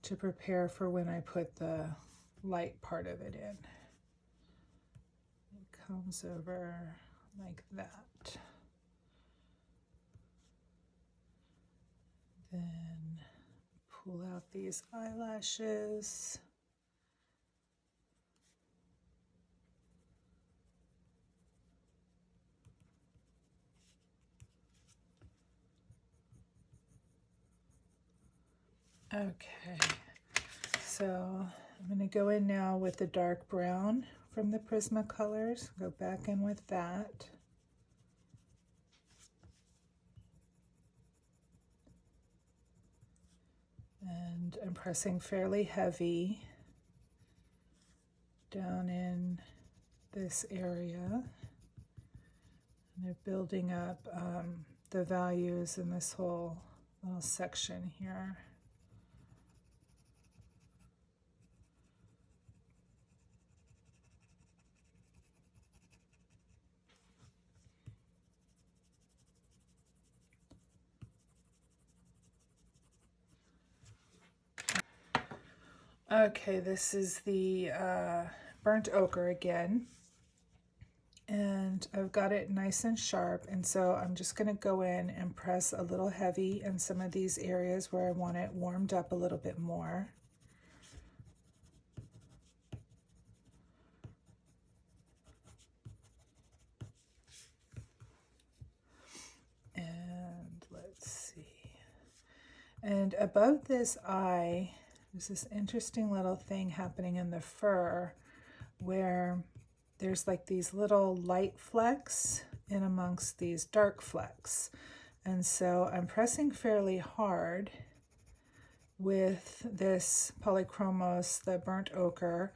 to prepare for when I put the light part of it in. It comes over like that. Then pull out these eyelashes. Okay, so I'm going to go in now with the dark brown from the Prismacolors. Go back in with that. And I'm pressing fairly heavy down in this area. And I'm building up the values in this whole little section here. Okay, this is the burnt ochre again, and I've got it nice and sharp, and so I'm just going to go in and press a little heavy in some of these areas where I want it warmed up a little bit more. And above this eye, there's this interesting little thing happening in the fur where there's like these little light flecks in amongst these dark flecks. And so I'm pressing fairly hard with this Polychromos, the burnt ochre,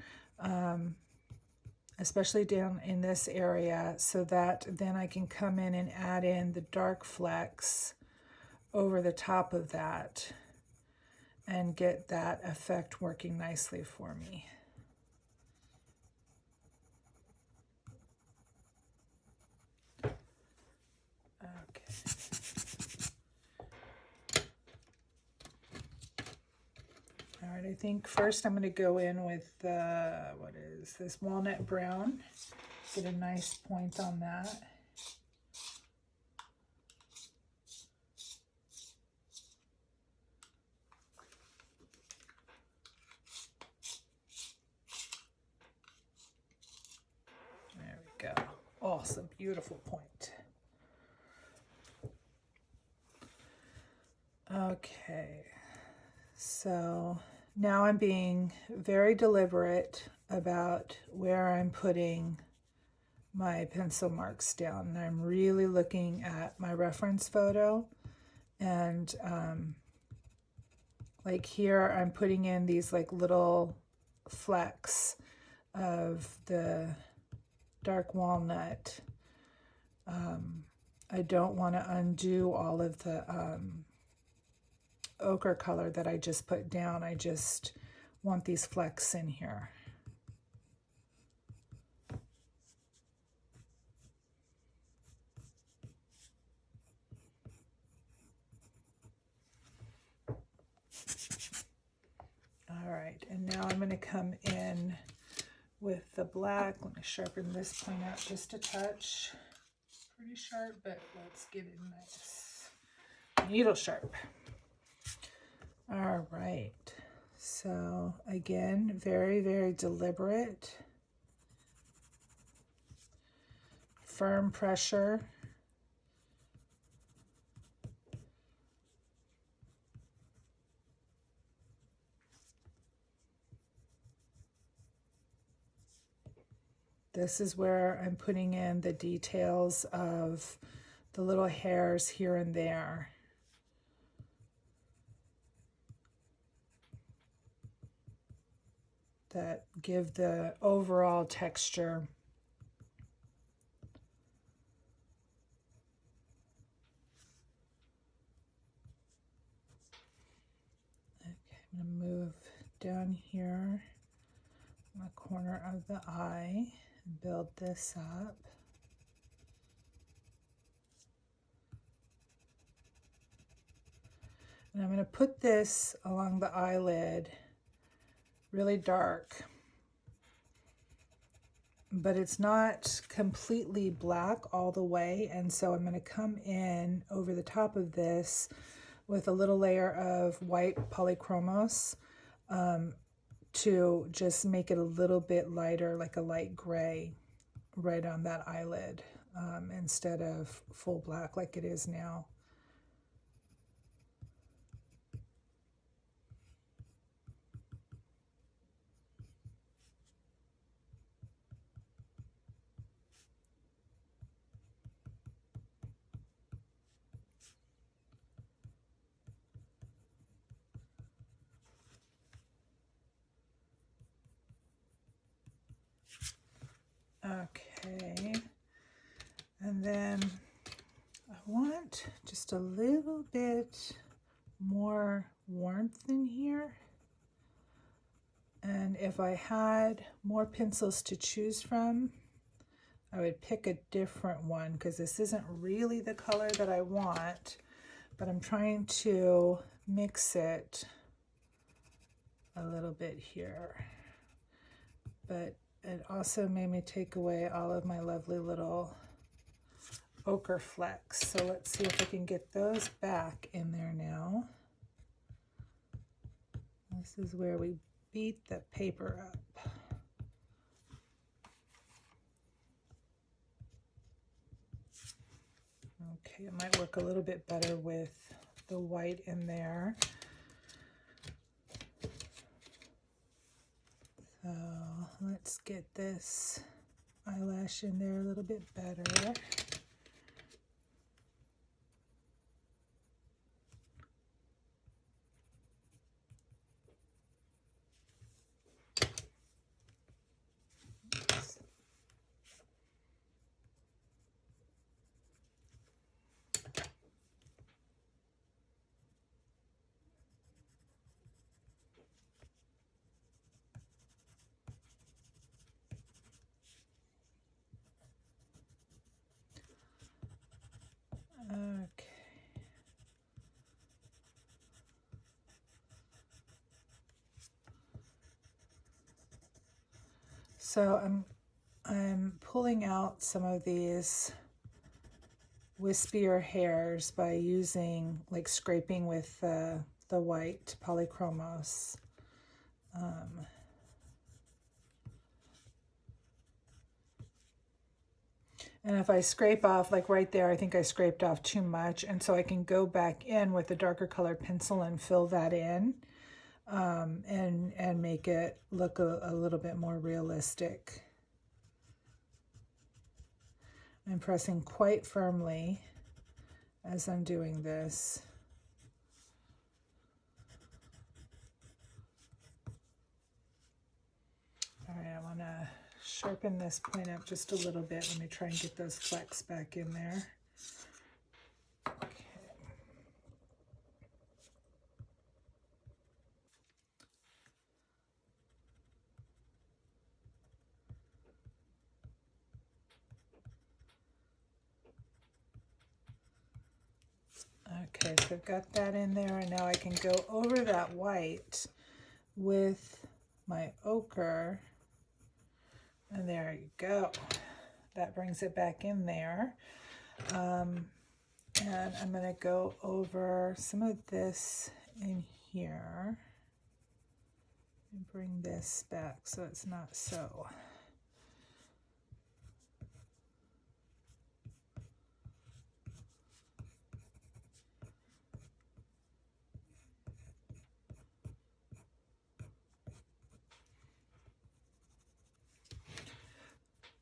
especially down in this area, so that then I can come in and add in the dark flecks over the top of that and get that effect working nicely for me. Okay. All right, I think first I'm going to go in with, what is this, walnut brown. Get a nice point on that. There we go. Awesome, beautiful point. Okay, so now I'm being very deliberate about where I'm putting my pencil marks down. And I'm really looking at my reference photo, and like here I'm putting in these like little flecks of the dark walnut. I don't want to undo all of the ochre color that I just put down. I just want these flecks in here. All right, and now I'm going to come in with the black. Let me sharpen this point out just a touch. Pretty sharp, but let's get it nice. Needle sharp. All right, so again, very, very deliberate. Firm pressure. This is where I'm putting in the details of the little hairs here and there. That give the overall texture. Okay, I'm going to move down here in the corner of the eye and build this up. And I'm going to put this along the eyelid really dark, but it's not completely black all the way, and so I'm going to come in over the top of this with a little layer of white Polychromos to just make it a little bit lighter, like a light gray right on that eyelid, instead of full black like it is now. Okay, and then I want just a little bit more warmth in here. And if I had more pencils to choose from, I would pick a different one, because this isn't really the color that I want, but I'm trying to mix it a little bit here. But it also made me take away all of my lovely little ochre flecks. So let's see if I can get those back in there now. This is where we beat the paper up. Okay, it might work a little bit better with the white in there. So let's get this eyelash in there a little bit better. Okay. So I'm pulling out some of these wispier hairs by using, like, scraping with the white Polychromos. And if I scrape off, like right there, I think I scraped off too much. And so I can go back in with a darker colored pencil and fill that in, and make it look a little bit more realistic. I'm pressing quite firmly as I'm doing this. All right, I want to sharpen this point up just a little bit. Let me try and get those flecks back in there. Okay, so I've got that in there, and now I can go over that white with my ochre, and there you go. That brings it back in there. And I'm going to go over some of this in here and bring this back so it's not so.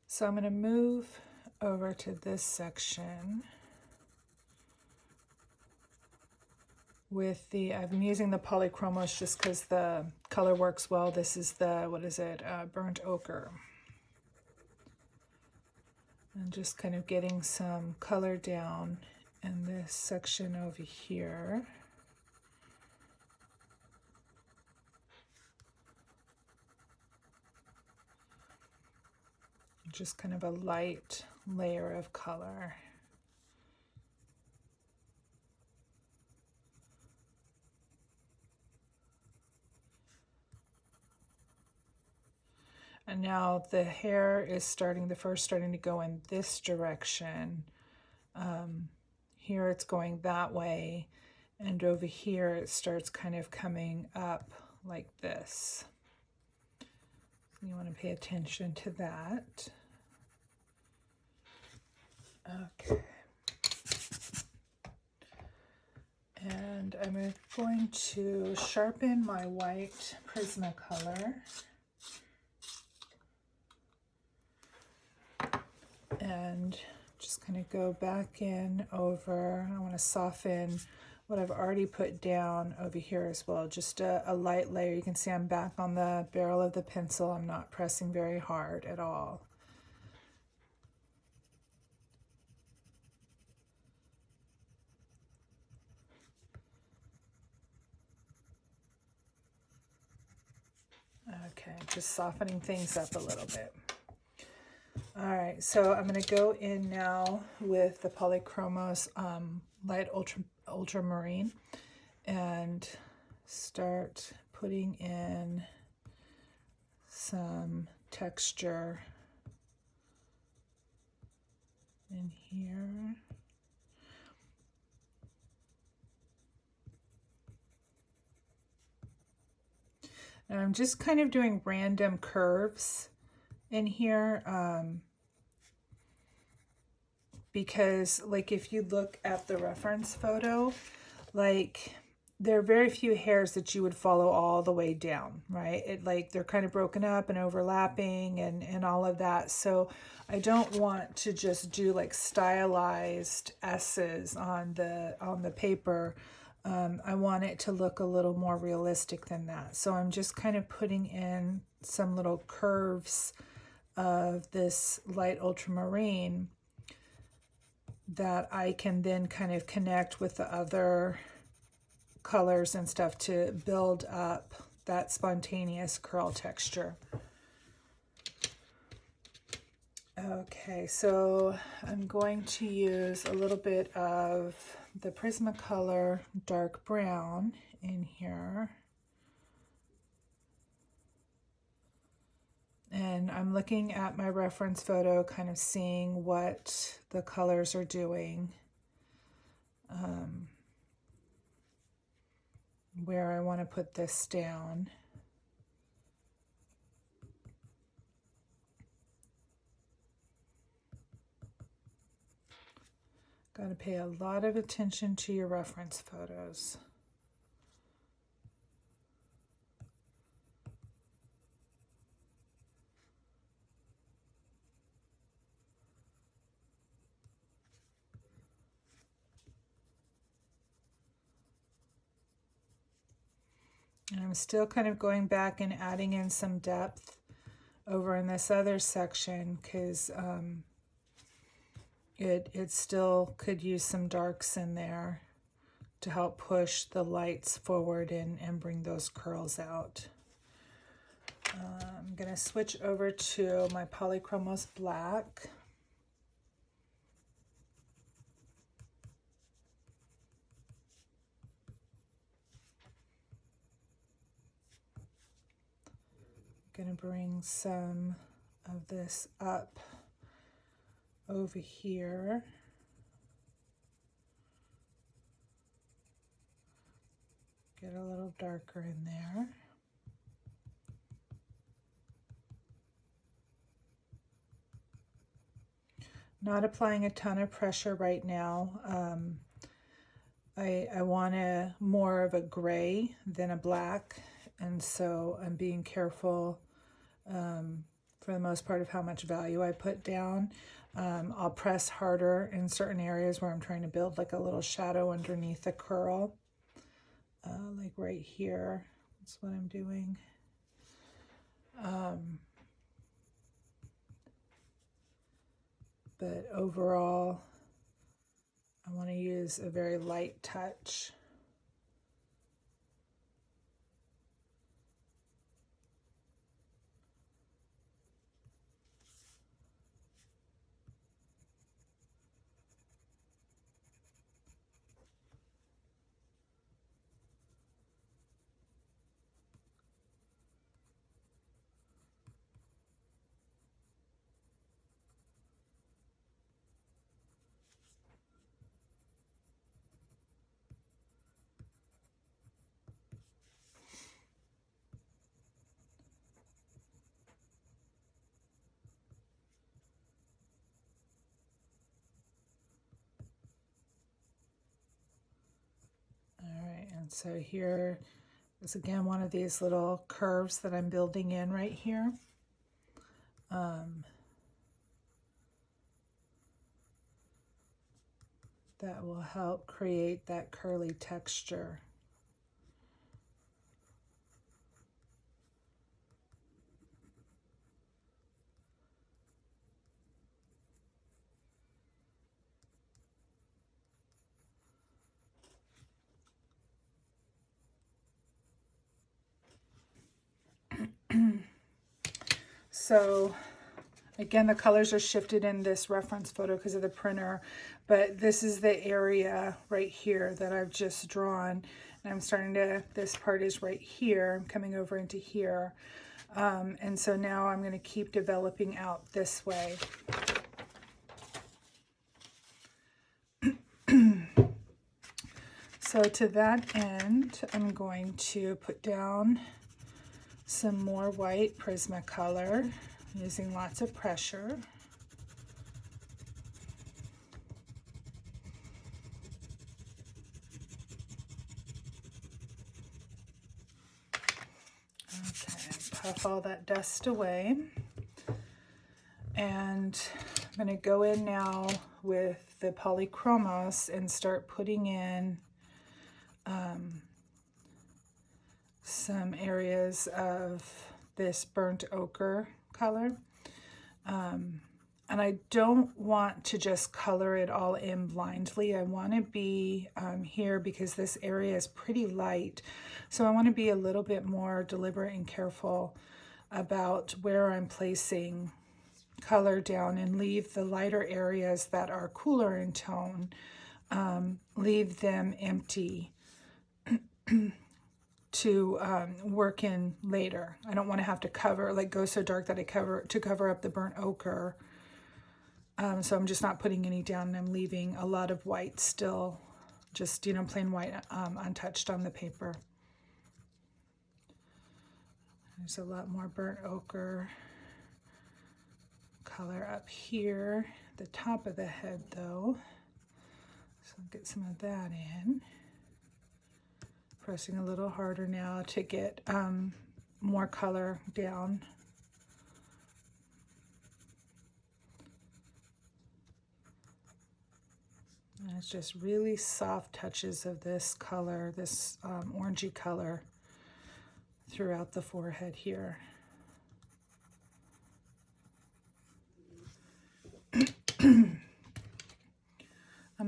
So I'm going to move over to this section with the, I've been using the Polychromos just because the color works well. This is the, what is it, burnt ochre. And just kind of getting some color down in this section over here. Just kind of a light layer of color. And now the hair is starting to go in this direction. Here it's going that way, and over here it starts kind of coming up like this. You want to pay attention to that. Okay. And I'm going to sharpen my white Prismacolor. And just kind of go back in over, I want to soften what I've already put down over here as well. Just a light layer. You can see I'm back on the barrel of the pencil. I'm not pressing very hard at all. Okay, just softening things up a little bit. All right, so I'm going to go in now with the Polychromos Light Ultramarine and start putting in some texture in here. And I'm just kind of doing random curves in here, because, like, if you look at the reference photo, like, there are very few hairs that you would follow all the way down, right? Like they're kind of broken up and overlapping and all of that. So I don't want to just do like stylized S's on the paper. I want it to look a little more realistic than that. So I'm just kind of putting in some little curves of this light ultramarine that I can then kind of connect with the other colors and stuff to build up that spontaneous curl texture. Okay, so I'm going to use a little bit of the Prismacolor dark brown in here. And I'm looking at my reference photo, kind of seeing what the colors are doing. Where I want to put this down. Got to pay a lot of attention to your reference photos. And I'm still kind of going back and adding in some depth over in this other section because it still could use some darks in there to help push the lights forward and bring those curls out. I'm going to switch over to my Polychromos black. Going to bring some of this up over here. Get a little darker in there. Not applying a ton of pressure right now. I want more of a gray than a black, and so I'm being careful for the most part of how much value I put down. I'll press harder in certain areas where I'm trying to build like a little shadow underneath the curl. Like right here, that's what I'm doing. But overall, I want to use a very light touch. And so here is again one of these little curves that I'm building in right here. That will help create that curly texture. So again, the colors are shifted in this reference photo because of the printer, but this is the area right here that I've just drawn. And I'm starting to, this part is right here, I'm coming over into here. And so now I'm going to keep developing out this way. So to that end, I'm going to put down some more white Prismacolor using lots of pressure. puff all that dust away. And I'm going to go in now with the Polychromos and start putting in some areas of this burnt ochre color. And I don't want to just color it all in blindly. I want to be here because this area is pretty light. So I want to be a little bit more deliberate and careful about where I'm placing color down and leave the lighter areas that are cooler in tone, leave them empty to work in later. I don't want to have to cover, like go so dark that I cover up the burnt ochre. So I'm just not putting any down, and I'm leaving a lot of white still, just, you know, plain white untouched on the paper. There's a lot more burnt ochre color up here, the top of the head though. So I'll get some of that in. Pressing a little harder now to get more color down. And it's just really soft touches of this color, this orangey color throughout the forehead here. I'm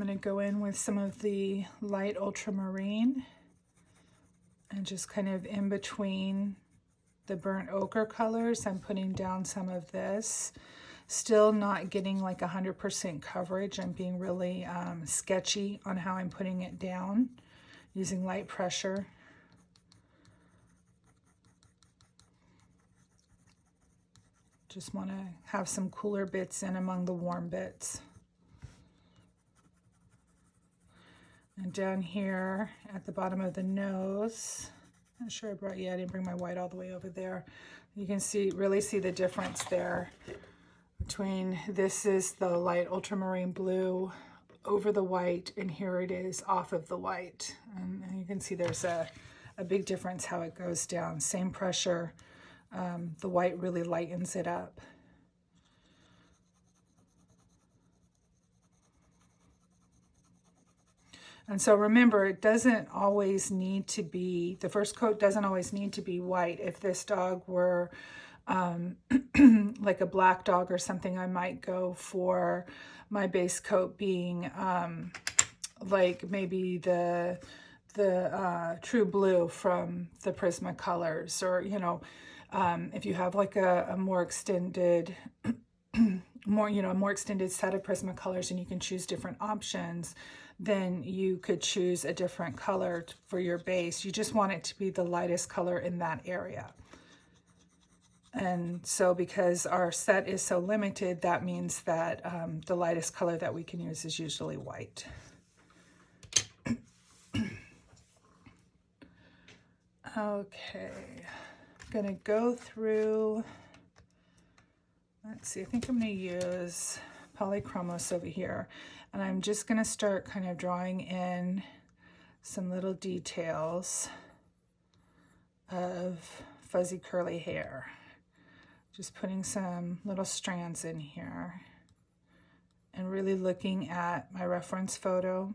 going to go in with some of the light ultramarine and just kind of in between the burnt ochre colors, I'm putting down some of this. Still not getting like 100% coverage. I'm being really sketchy on how I'm putting it down, using light pressure. Just want to have some cooler bits in among the warm bits. And down here at the bottom of the nose, not sure I brought, yeah, I didn't bring my white all the way over there. You can see, really see the difference there between, this is the light ultramarine blue over the white, and here it is off of the white. And you can see there's a big difference how it goes down. Same pressure, the white really lightens it up. And so remember, it doesn't always need to be, the first coat doesn't always need to be white. If this dog were like a black dog or something, I might go for my base coat being like maybe the True Blue from the Prismacolors, or, you know, if you have like a more extended more extended set of Prismacolors and you can choose different options, then you could choose a different color for your base. You just want it to be the lightest color in that area. And so because our set is so limited, that means that the lightest color that we can use is usually white. Okay, I'm gonna go through, let's see, I think I'm gonna use Polychromos over here. And I'm just gonna start kind of drawing in some little details of fuzzy curly hair. Just putting some little strands in here and really looking at my reference photo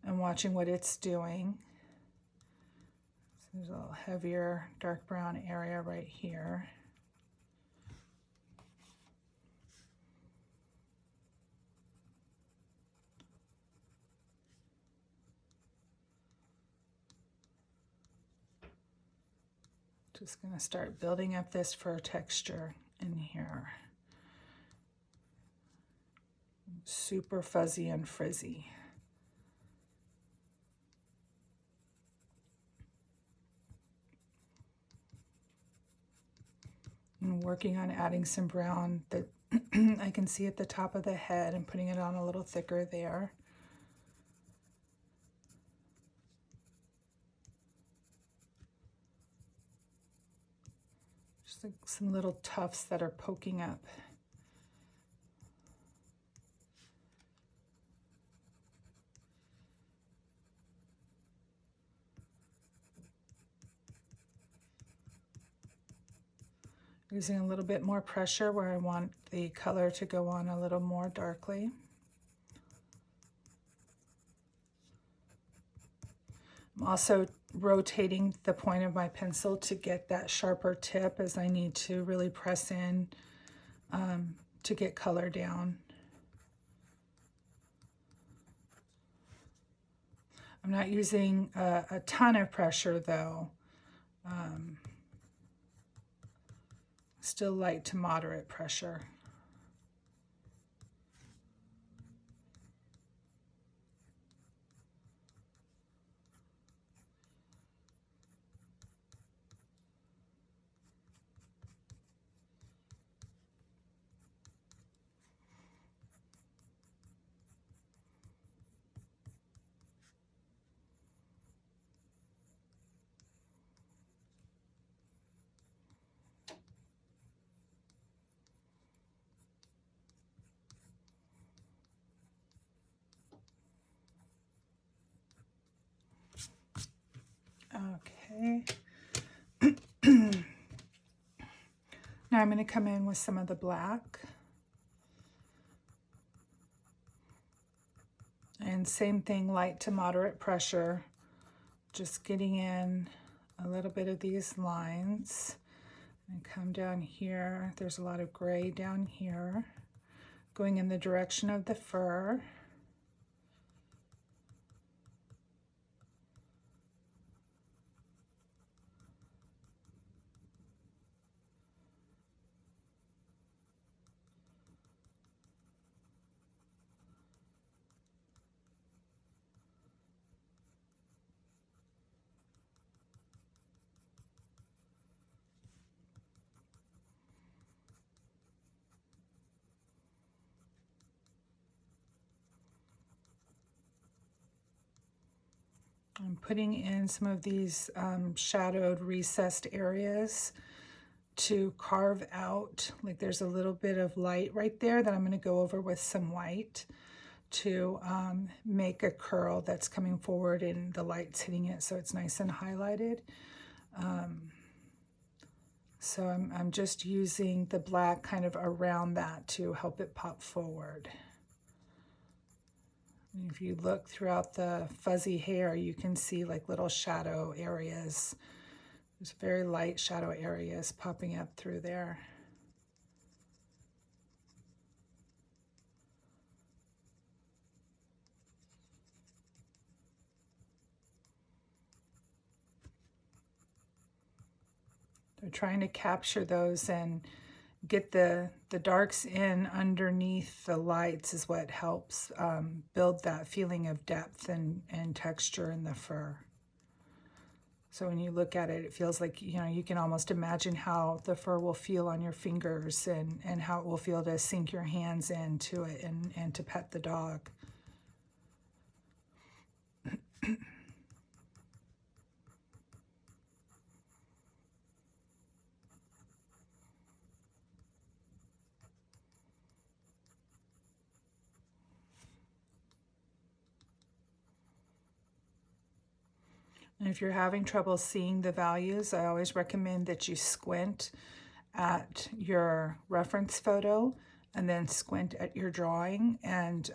and watching what it's doing. So there's a little heavier dark brown area right here. Just going to start building up this fur texture in here. Super fuzzy and frizzy. I'm working on adding some brown that I can see at the top of the head and putting it on a little thicker there. Just like some little tufts that are poking up. Using a little bit more pressure where I want the color to go on a little more darkly. I'm also rotating the point of my pencil to get that sharper tip as I need to really press in to get color down. I'm not using a ton of pressure though. Still light to moderate pressure. Okay. Now I'm going to come in with some of the black. And same thing, light to moderate pressure. Just getting in a little bit of these lines. And come down here. There's a lot of gray down here. Going in the direction of the fur. I'm putting in some of these shadowed recessed areas to carve out, like there's a little bit of light right there that I'm going to go over with some white to make a curl that's coming forward and the light's hitting it so it's nice and highlighted. So I'm just using the black kind of around that to help it pop forward. If you look throughout the fuzzy hair, you can see like little shadow areas. There's very light shadow areas popping up through there. They're trying to capture those and get the darks in underneath the lights is what helps build that feeling of depth and texture in the fur. So when you look at it, it feels like, you know, you can almost imagine how the fur will feel on your fingers and how it will feel to sink your hands into it and to pet the dog. And if you're having trouble seeing the values, I always recommend that you squint at your reference photo and then squint at your drawing. And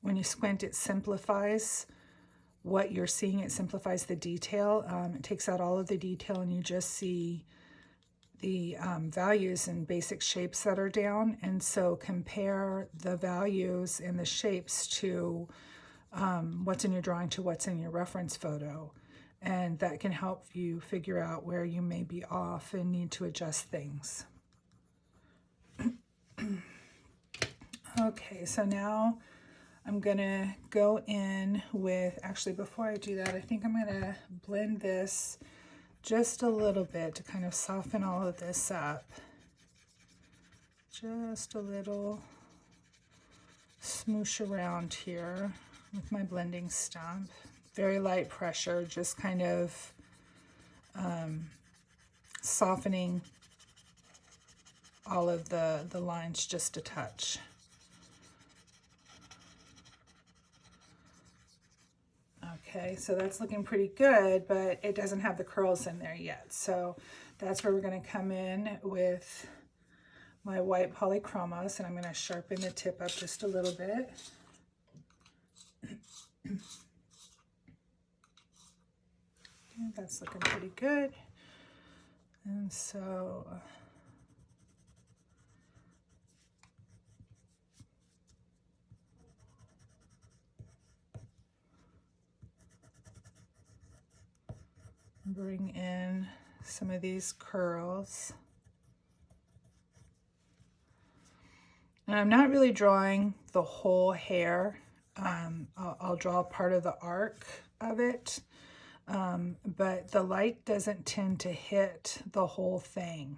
when you squint, it simplifies what you're seeing. It simplifies the detail. It takes out all of the detail and you just see the values and basic shapes that are down. And so compare the values and the shapes to what's in your drawing to what's in your reference photo. And that can help you figure out where you may be off and need to adjust things. Okay, so now I'm gonna go in with, actually before I do that, I think I'm gonna blend this just a little bit to kind of soften all of this up. Just a little smoosh around here with my blending stump. Very light pressure, just kind of softening all of the lines just a touch. Okay, so that's looking pretty good, but it doesn't have the curls in there yet. So that's where we're going to come in with my white Polychromos, and I'm going to sharpen the tip up just a little bit. And that's looking pretty good. And so bring in some of these curls. And I'm not really drawing the whole hair. I'll draw part of the arc of it, but the light doesn't tend to hit the whole thing.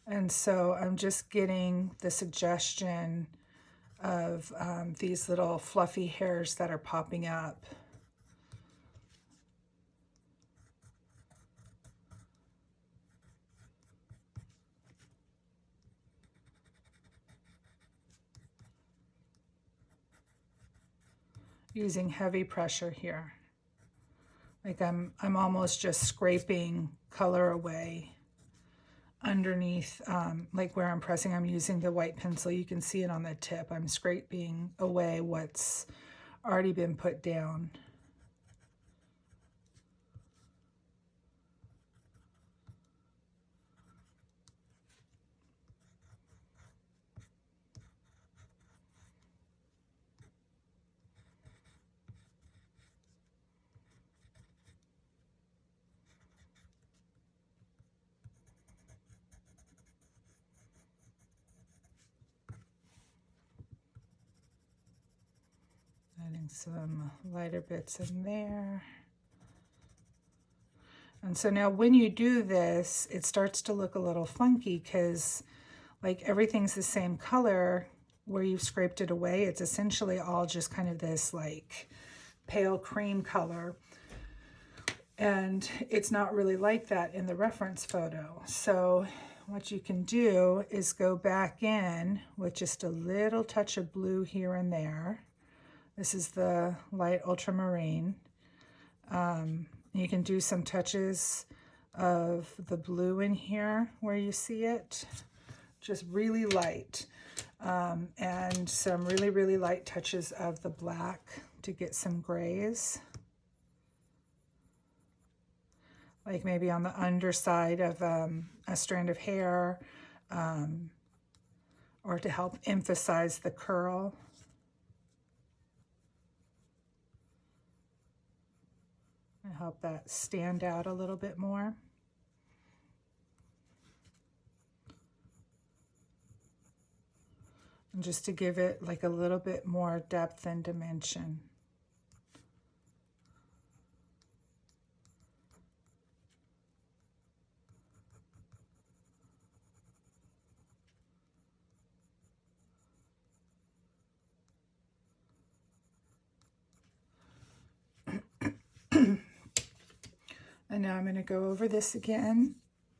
And so I'm just getting the suggestion of these little fluffy hairs that are popping up. Using heavy pressure here. Like I'm almost just scraping color away underneath, like where I'm pressing. I'm using the white pencil. You can see it on the tip. I'm scraping away what's already been put down. Adding some lighter bits in there. And so now when you do this, it starts to look a little funky because like everything's the same color where you've scraped it away. It's essentially all just kind of this like pale cream color. And it's not really like that in the reference photo. So what you can do is go back in with just a little touch of blue here and there. This is the light ultramarine. You can do some touches of the blue in here where you see it, just really light. And some really, really light touches of the black to get some grays. Like maybe on the underside of a strand of hair, or to help emphasize the curl. And help that stand out a little bit more. And just to give it like a little bit more depth and dimension. And now I'm going to go over this again,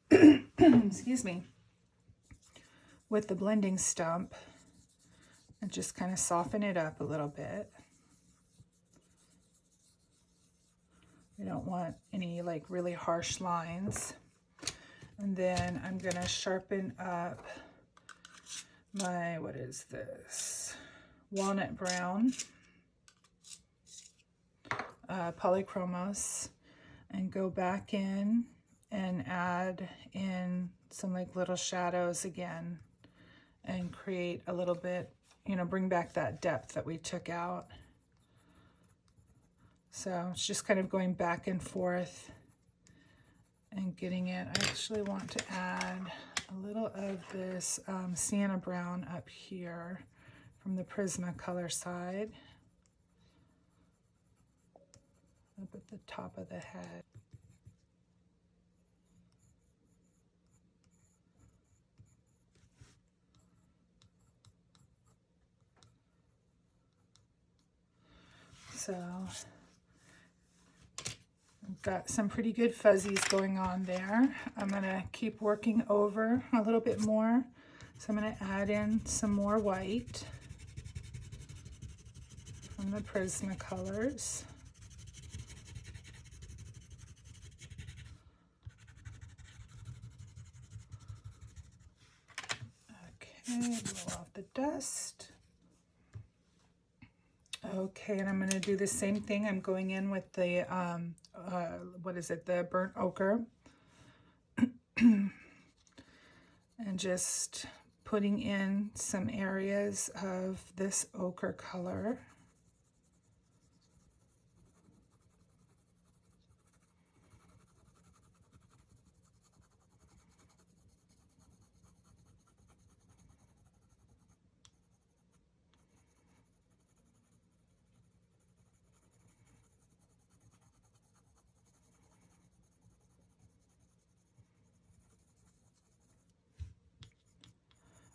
excuse me, with the blending stump and just kind of soften it up a little bit. We don't want any like really harsh lines. And then I'm going to sharpen up my, what is this? Walnut brown, Polychromos, and go back in and add in some like little shadows again and create a little bit, you know, bring back that depth that we took out. So it's just kind of going back and forth and getting it. I actually want to add a little of this sienna brown up here from the Prismacolor side. Up at the top of the head. So I've got some pretty good fuzzies going on there. I'm going to keep working over a little bit more. So I'm going to add in some more white from the Prismacolors. Okay, blow off the dust. Okay, and I'm going to do the same thing. I'm going in with the, what is it, the burnt ochre. And just putting in some areas of this ochre color.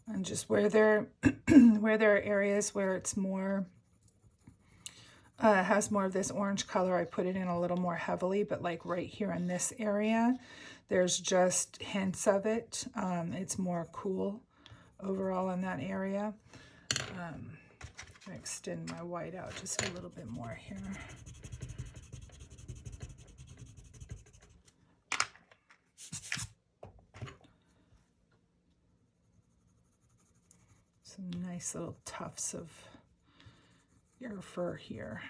And just where there where there are areas where it's more has more of this orange color, I put it in a little more heavily, but like right here in this area, there's just hints of it. It's more cool overall in that area. I extend my white out just a little bit more here. Some nice little tufts of your fur here.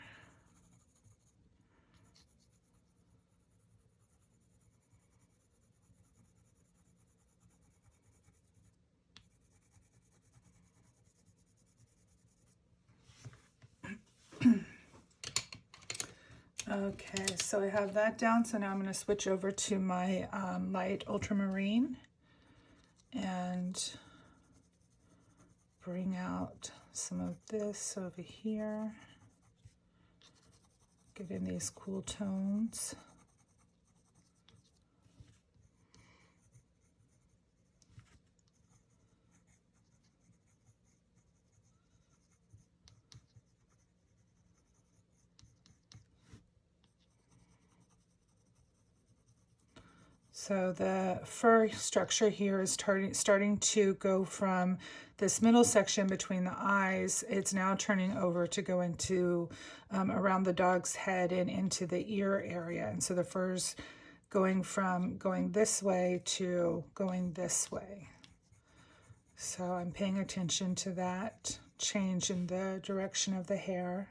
Okay, so I have that down, so now I'm going to switch over to my light ultramarine and bring out some of this over here. Get in these cool tones. So the fur structure here is starting to go from this middle section between the eyes. It's now turning over to go into around the dog's head and into the ear area. And so the fur's going from going this way to going this way. So I'm paying attention to that change in the direction of the hair.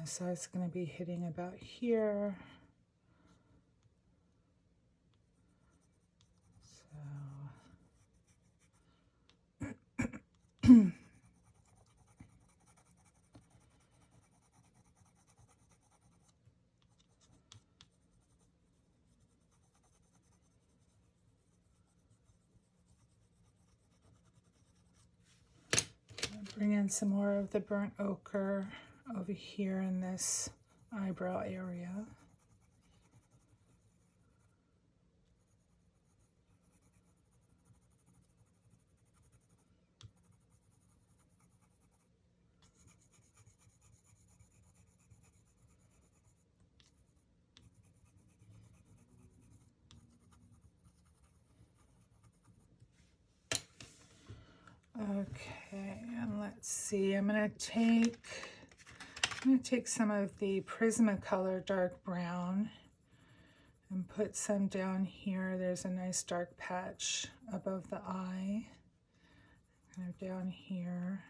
So it's going to be hitting about here. So bring in some more of the burnt ochre over here in this eyebrow area. Okay, and let's see, I'm going to take some of the Prismacolor dark brown and put some down here. There's a nice dark patch above the eye, kind of down here.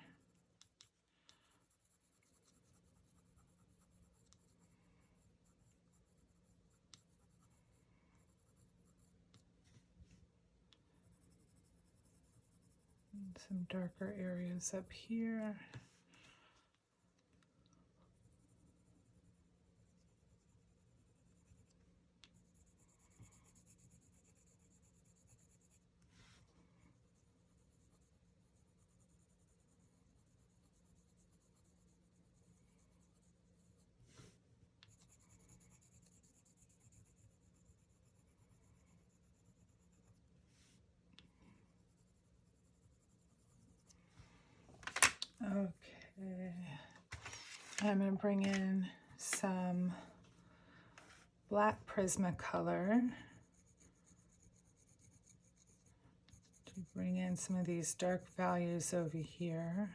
And some darker areas up here. Okay, I'm going to bring in some black Prismacolor to bring in some of these dark values over here.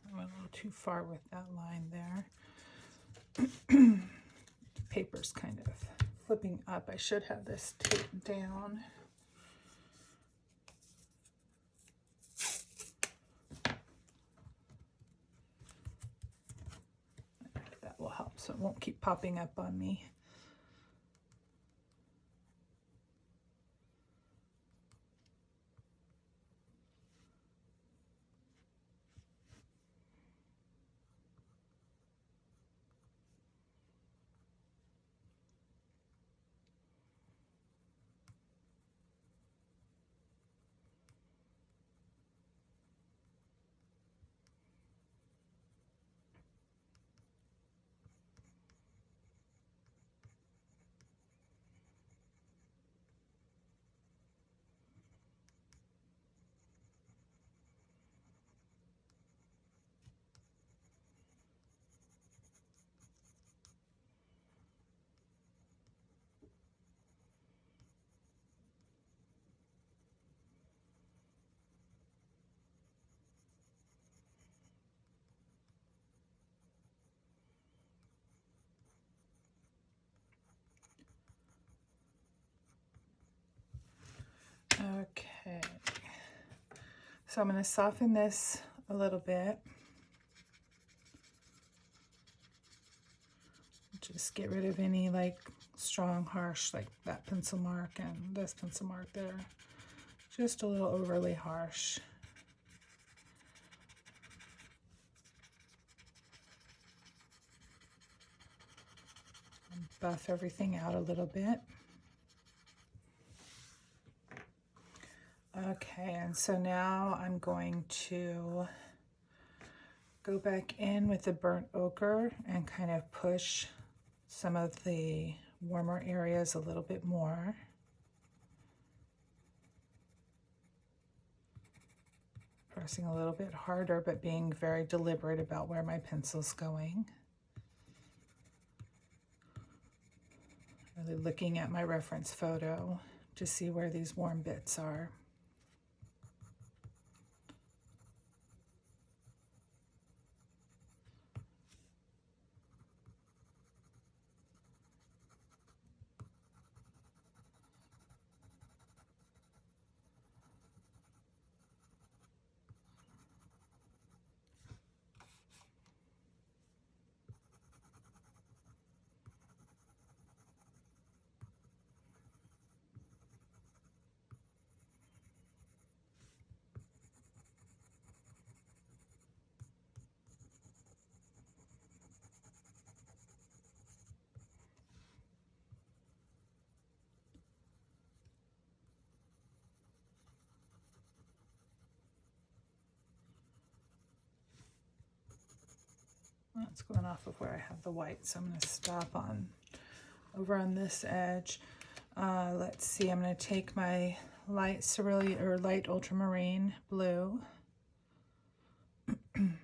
I went a little too far with that line there. Paper's kind of flipping up. I should have this taped down. That will help so it won't keep popping up on me. Okay, so I'm going to soften this a little bit. Just get rid of any like strong, harsh, like that pencil mark and this pencil mark there. Just a little overly harsh. And buff everything out a little bit. Okay, and so now I'm going to go back in with the burnt ochre and kind of push some of the warmer areas a little bit more. Pressing a little bit harder, but being very deliberate about where my pencil's going. Really looking at my reference photo to see where these warm bits are. That's going off of where I have the white, so I'm going to stop on over on this edge. Let's see, I'm going to take my light cerulean or light ultramarine blue. Just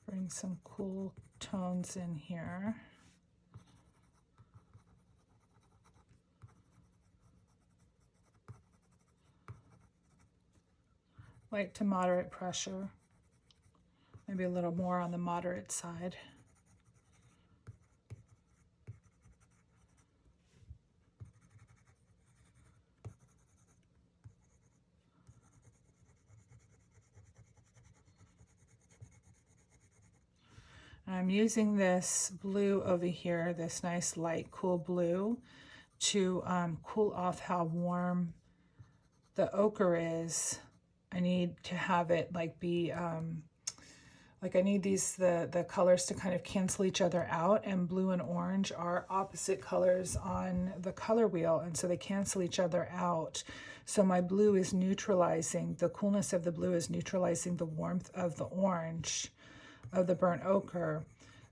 bring some cool tones in here. Light to moderate pressure, maybe a little more on the moderate side. I'm using this blue over here, this nice light cool blue, to cool off how warm the ochre is. I need to have it like be like I need the colors to kind of cancel each other out, and blue and orange are opposite colors on the color wheel, and so they cancel each other out. So my blue is neutralizing, the coolness of the blue is neutralizing the warmth of the orange, of the burnt ochre,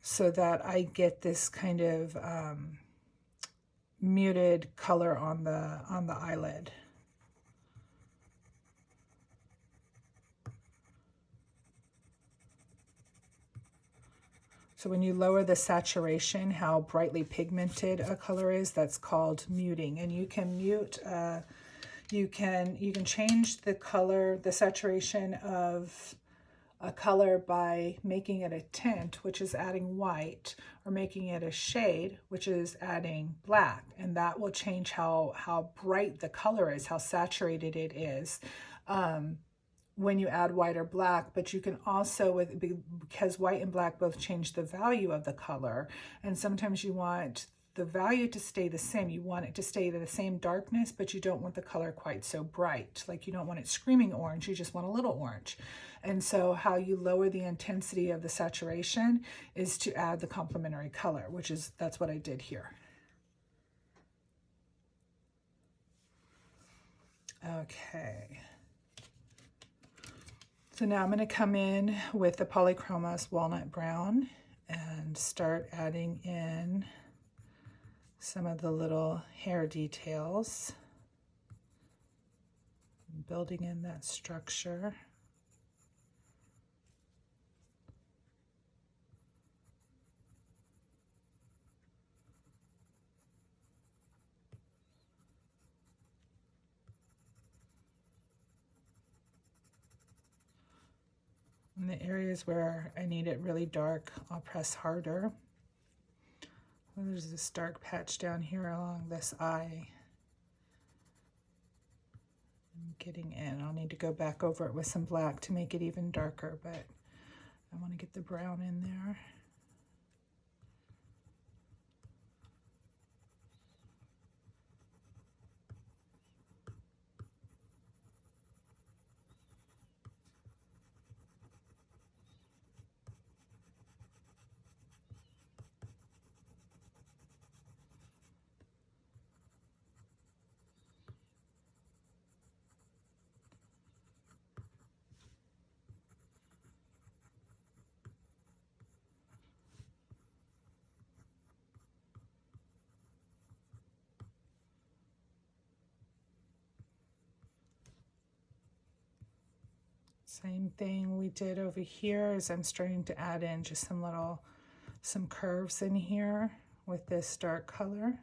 so that I get this kind of muted color on the eyelid. So when you lower the saturation, how brightly pigmented a color is, that's called muting. And you can mute, you can change the color, the saturation of a color by making it a tint, which is adding white, or making it a shade, which is adding black. And that will change how bright the color is, how saturated it is. When you add white or black, but you can also, because white and black both change the value of the color, and sometimes you want the value to stay the same. You want it to stay the same darkness, but you don't want the color quite so bright. Like you don't want it screaming orange, you just want a little orange. And so how you lower the intensity of the saturation is to add the complementary color, that's what I did here. Okay. So now I'm going to come in with the Polychromos Walnut Brown and start adding in some of the little hair details, building in that structure. In the areas where I need it really dark, I'll press harder. Well, there's this dark patch down here along this eye. I'm getting in. I'll need to go back over it with some black to make it even darker, but I want to get the brown in there. Same thing we did over here is I'm starting to add in just some curves in here with this dark color,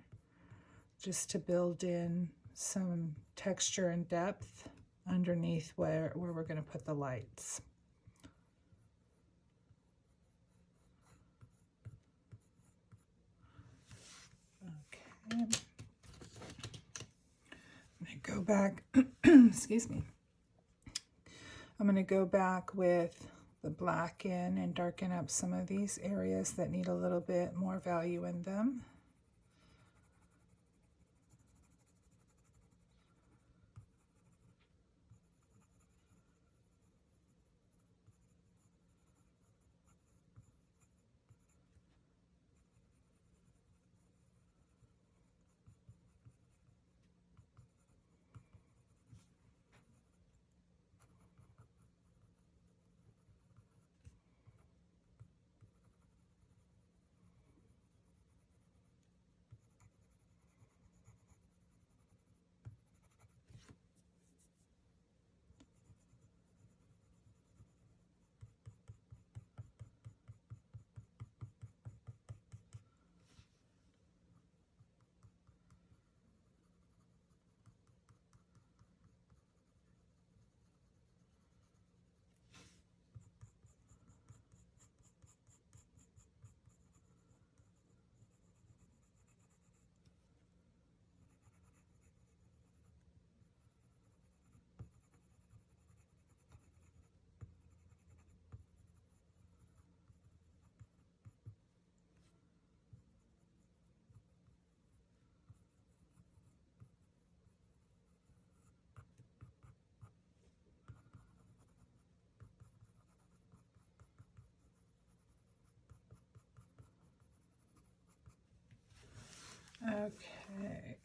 just to build in some texture and depth underneath where we're going to put the lights. Okay. I'm going to go back, excuse me. I'm going to go back with the black in and darken up some of these areas that need a little bit more value in them. Okay,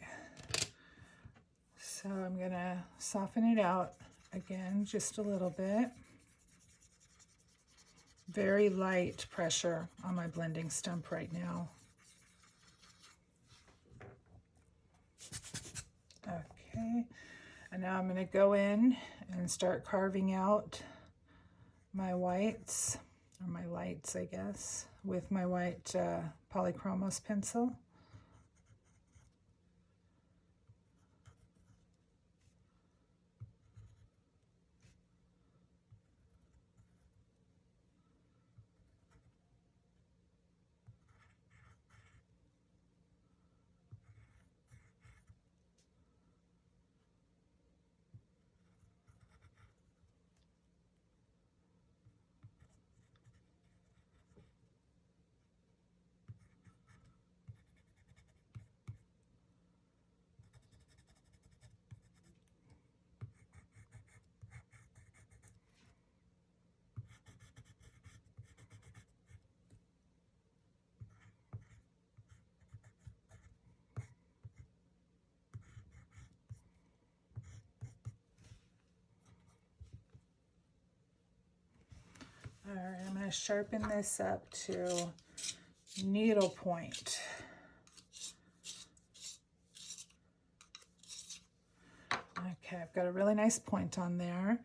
so I'm gonna soften it out again just a little bit. Very light pressure on my blending stump right now. Okay, and now I'm going to go in and start carving out my whites, or my lights, I guess, with my white Polychromos pencil. All right, I'm going to sharpen this up to needlepoint. Okay, I've got a really nice point on there.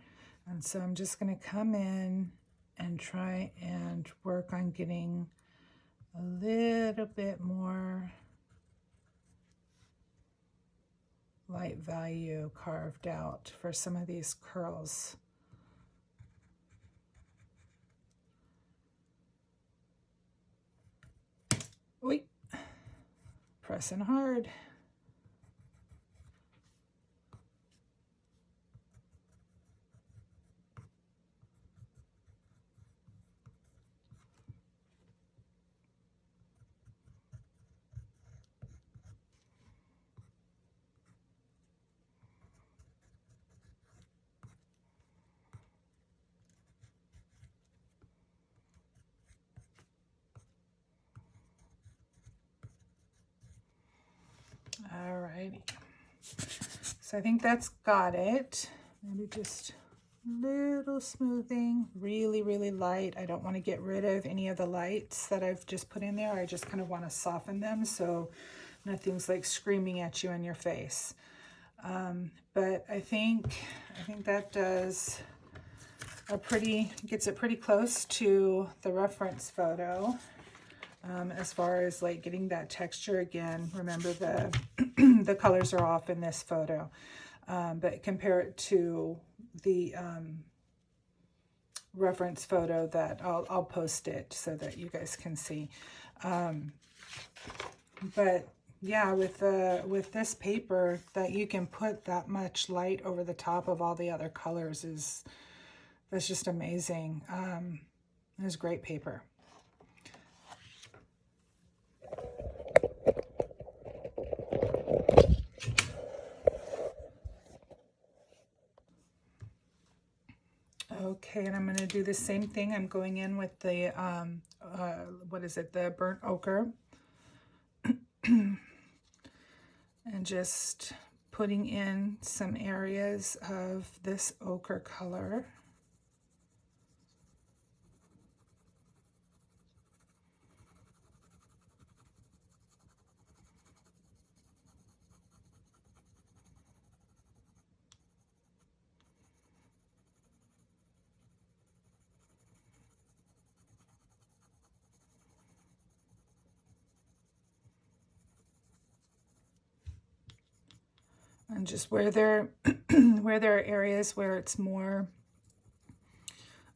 And so I'm just going to come in and try and work on getting a little bit more light value carved out for some of these curls. Wait, pressing hard. Alrighty, so I think that's got it. Maybe just a little smoothing, really, really light. I don't want to get rid of any of the lights that I've just put in there. I just kind of want to soften them so nothing's like screaming at you in your face. But I think that does gets it pretty close to the reference photo. As far as like getting that texture again, remember the the colors are off in this photo, but compare it to the reference photo that I'll post it so that you guys can see. But yeah, with this paper, that you can put that much light over the top of all the other colors that's just amazing. It's great paper. Okay, and I'm going to do the same thing. I'm going in with the, what is it, the burnt ochre. And just putting in some areas of this ochre color. And just where there where there are areas where it's more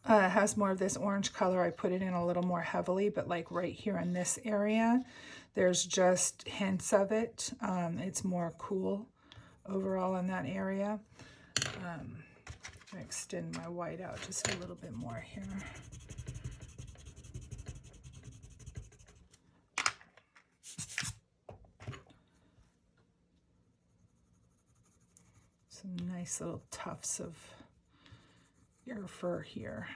has more of this orange color, I put it in a little more heavily, but like right here in this area, there's just hints of it. It's more cool overall in that area. I'm gonna extend my white out just a little bit more here. Some nice little tufts of your fur here.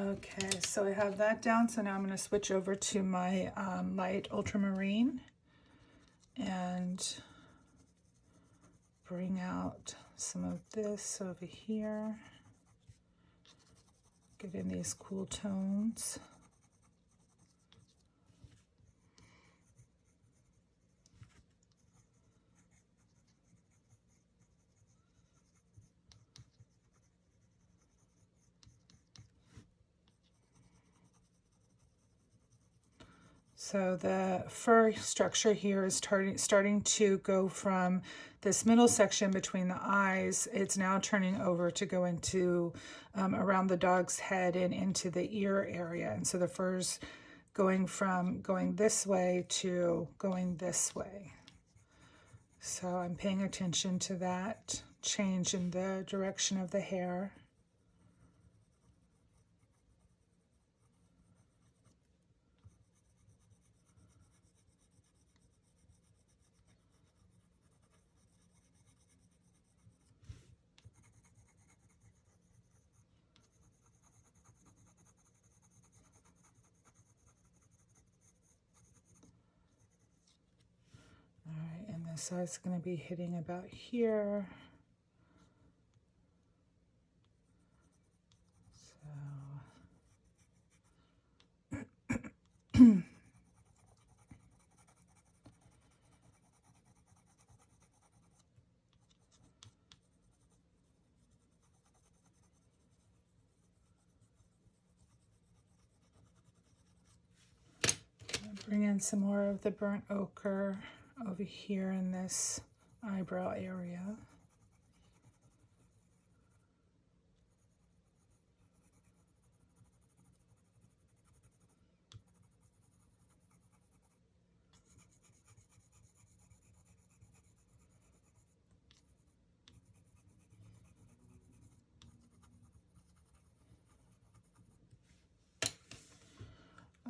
Okay, so I have that down. So now I'm going to switch over to my light ultramarine and bring out some of this over here. Get in these cool tones. So the fur structure here is starting to go from this middle section between the eyes. It's now turning over to go into around the dog's head and into the ear area. And so the fur's going from going this way to going this way. So I'm paying attention to that change in the direction of the hair. All right, and this side's going to be hitting about here. Bring in some more of the burnt ochre over here in this eyebrow area.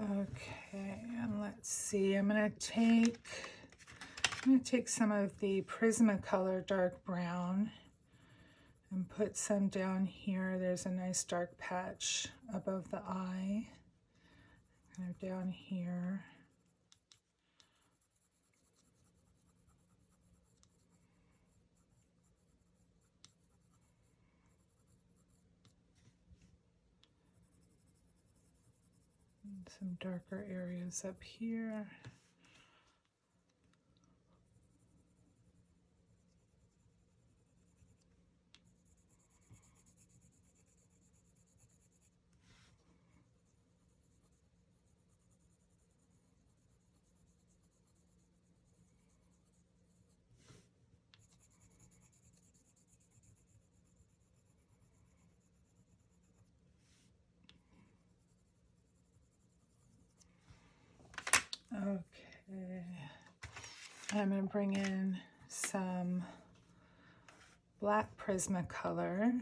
Okay, and let's see. I'm going to take some of the Prismacolor dark brown and put some down here. There's a nice dark patch above the eye, kind of down here. And some darker areas up here. Okay, I'm going to bring in some black Prismacolor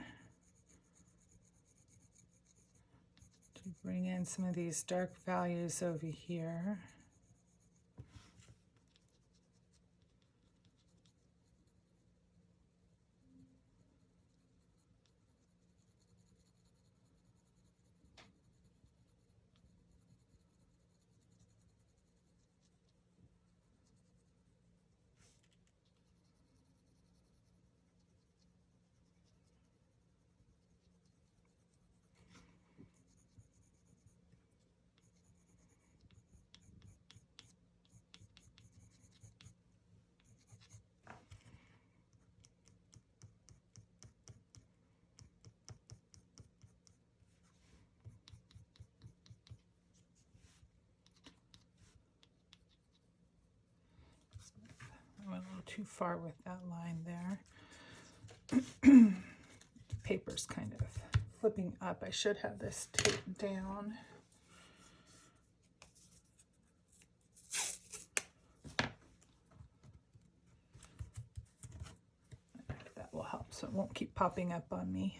to bring in some of these dark values over here. I went a little too far with that line there. The paper's kind of flipping up. I should have this taped down. That will help so it won't keep popping up on me.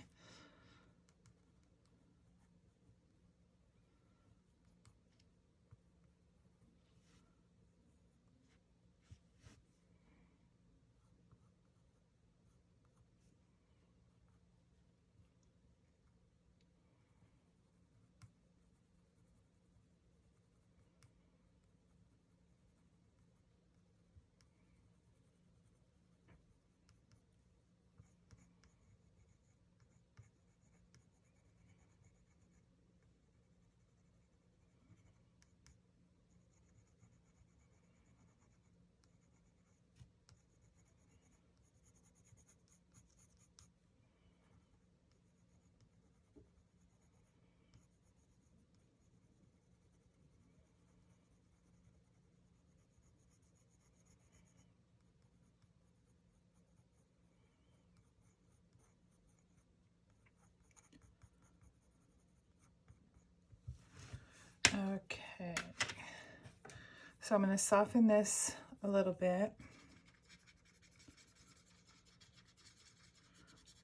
So I'm going to soften this a little bit.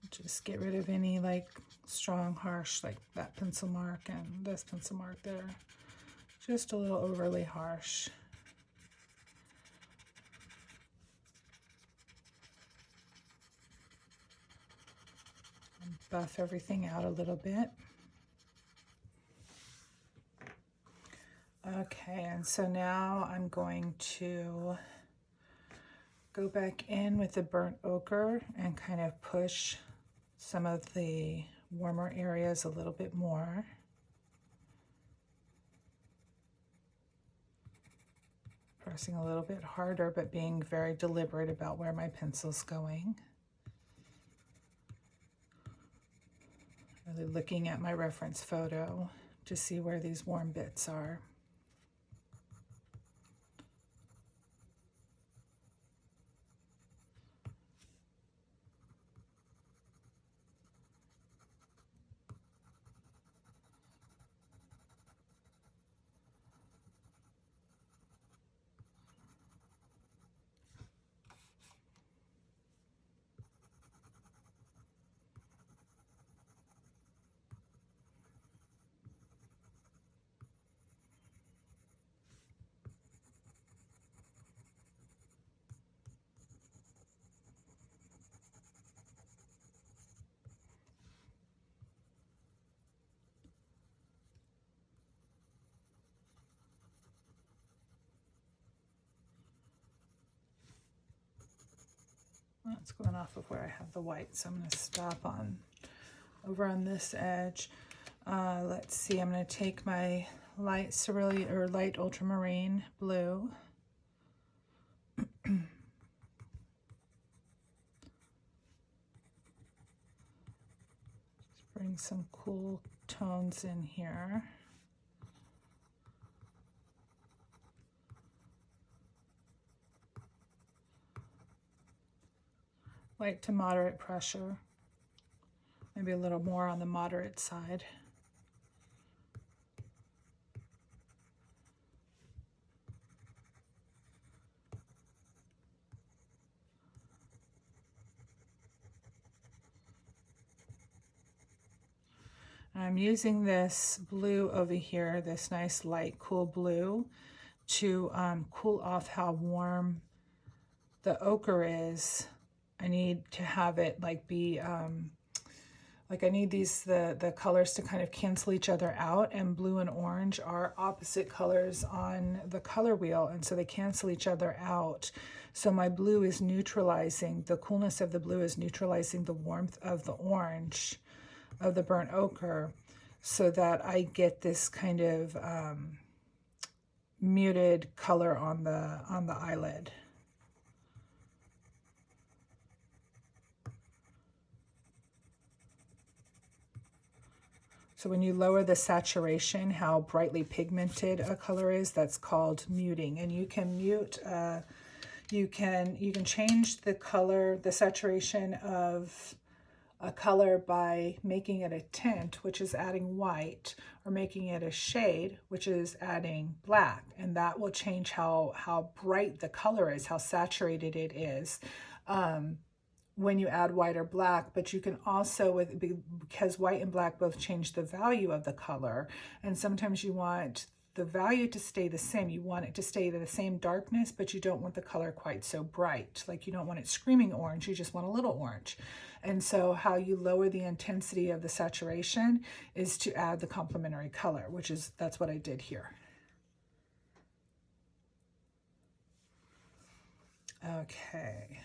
Just get rid of any like strong, harsh, like that pencil mark and this pencil mark there. Just a little overly harsh. And buff everything out a little bit. Okay, and so now I'm going to go back in with the burnt ochre and kind of push some of the warmer areas a little bit more. Pressing a little bit harder, but being very deliberate about where my pencil's going. Really looking at my reference photo to see where these warm bits are. That's going off of where I have the white, so I'm going to stop on over on this edge. Let's see, I'm going to take my light cerulean or light ultramarine blue. Just bring some cool tones in here. Light to moderate pressure, maybe a little more on the moderate side. I'm using this blue over here, this nice light cool blue, to cool off how warm the ochre is. I need to have it like be, like I need the colors to kind of cancel each other out, and blue and orange are opposite colors on the color wheel, and so they cancel each other out. So my blue is neutralizing, the coolness of the blue is neutralizing the warmth of the orange, of the burnt ochre, so that I get this kind of muted color on the eyelid. So when you lower the saturation, how brightly pigmented a color is, that's called muting. And you can mute, you can change the color, the saturation of a color by making it a tint, which is adding white, or making it a shade, which is adding black. And that will change how bright the color is, how saturated it is. When you add white or black, but you can also, because white and black both change the value of the color, and sometimes you want the value to stay the same. You want it to stay the same darkness, but you don't want the color quite so bright. Like you don't want it screaming orange, you just want a little orange. And so how you lower the intensity of the saturation is to add the complementary color, that's what I did here. Okay.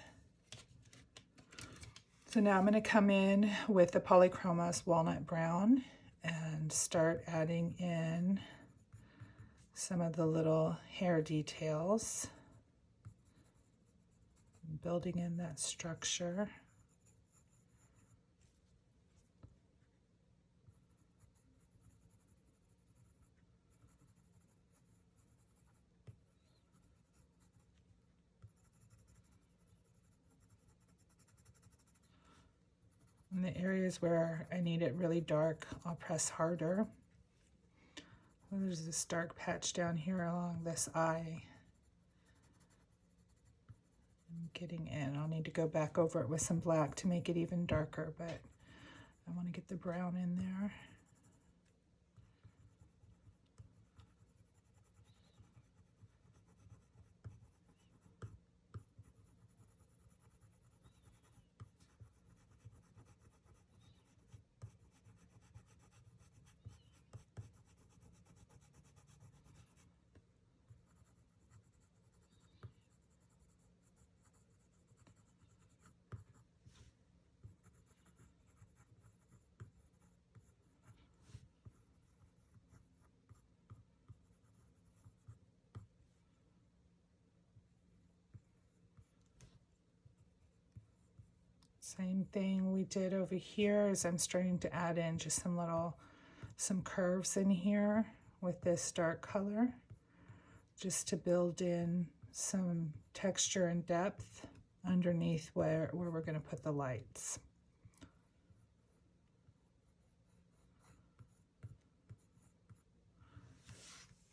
So now I'm going to come in with the Polychromos Walnut Brown and start adding in some of the little hair details, building in that structure. In the areas where I need it really dark, I'll press harder. There's this dark patch down here along this eye I'm getting in. I'll need to go back over it with some black to make it even darker, but I want to get the brown in there. Same thing we did over here is I'm starting to add in just some curves in here with this dark color, just to build in some texture and depth underneath where we're going to put the lights.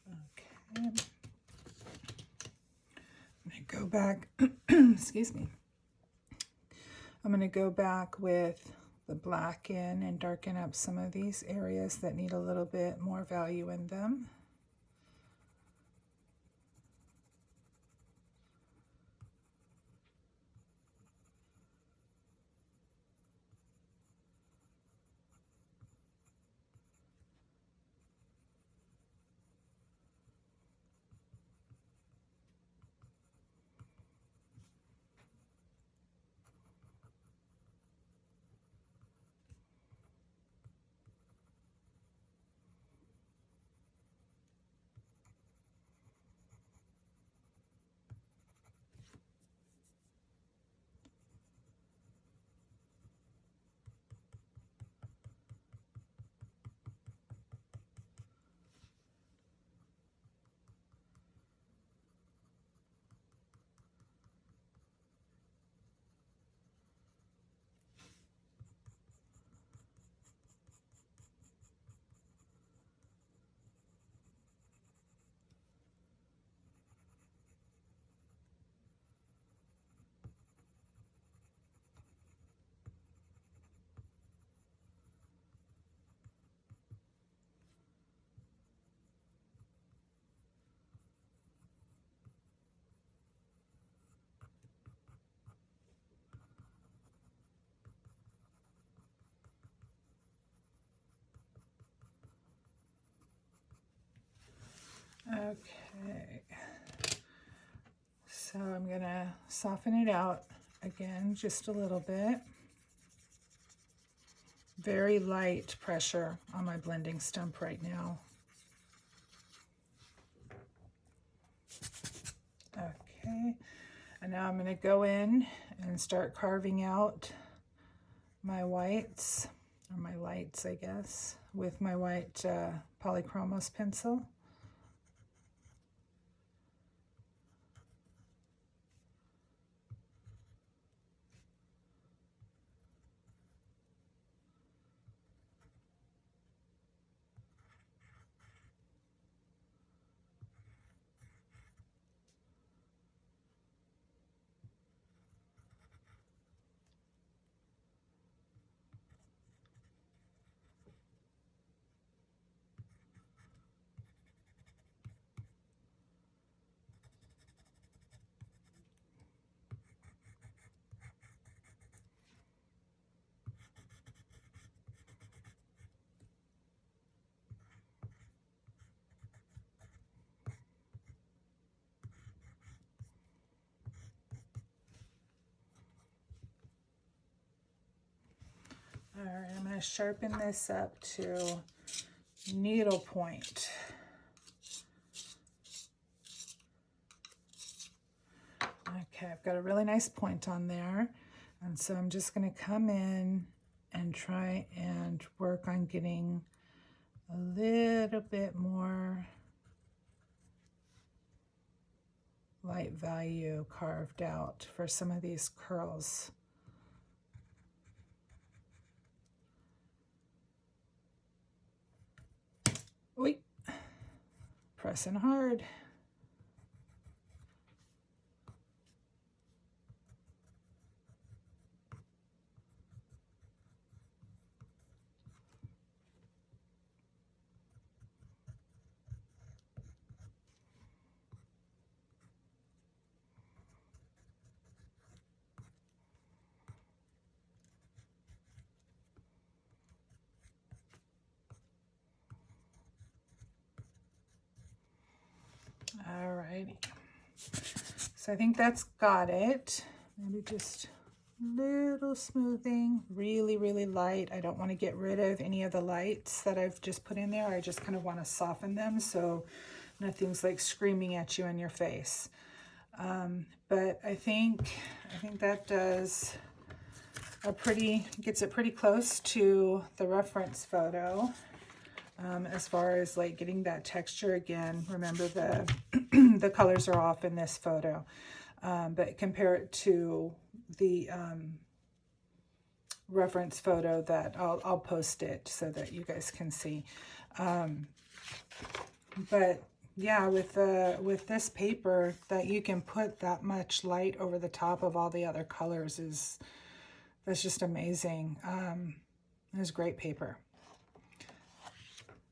Okay. I'm going to go back, excuse me. I'm going to go back with the black in and darken up some of these areas that need a little bit more value in them. Okay, so I'm going to soften it out again just a little bit. Very light pressure on my blending stump right now. Okay, and now I'm going to go in and start carving out my whites, or my lights, I guess, with my white Polychromos pencil. All right, I'm going to sharpen this up to needle point. Okay, I've got a really nice point on there, and so I'm just going to come in and try and work on getting a little bit more light value carved out for some of these curls. Wait, pressing hard. So I think that's got it. Maybe just little smoothing, really, really light. I don't want to get rid of any of the lights that I've just put in there. I just kind of want to soften them so nothing's like screaming at you in your face. But I think that does gets it pretty close to the reference photo. As far as like getting that texture again, remember the the colors are off in this photo, but compare it to the reference photo that I'll post it so that you guys can see. But yeah, with this paper, that you can put that much light over the top of all the other colors that's just amazing. It's great paper.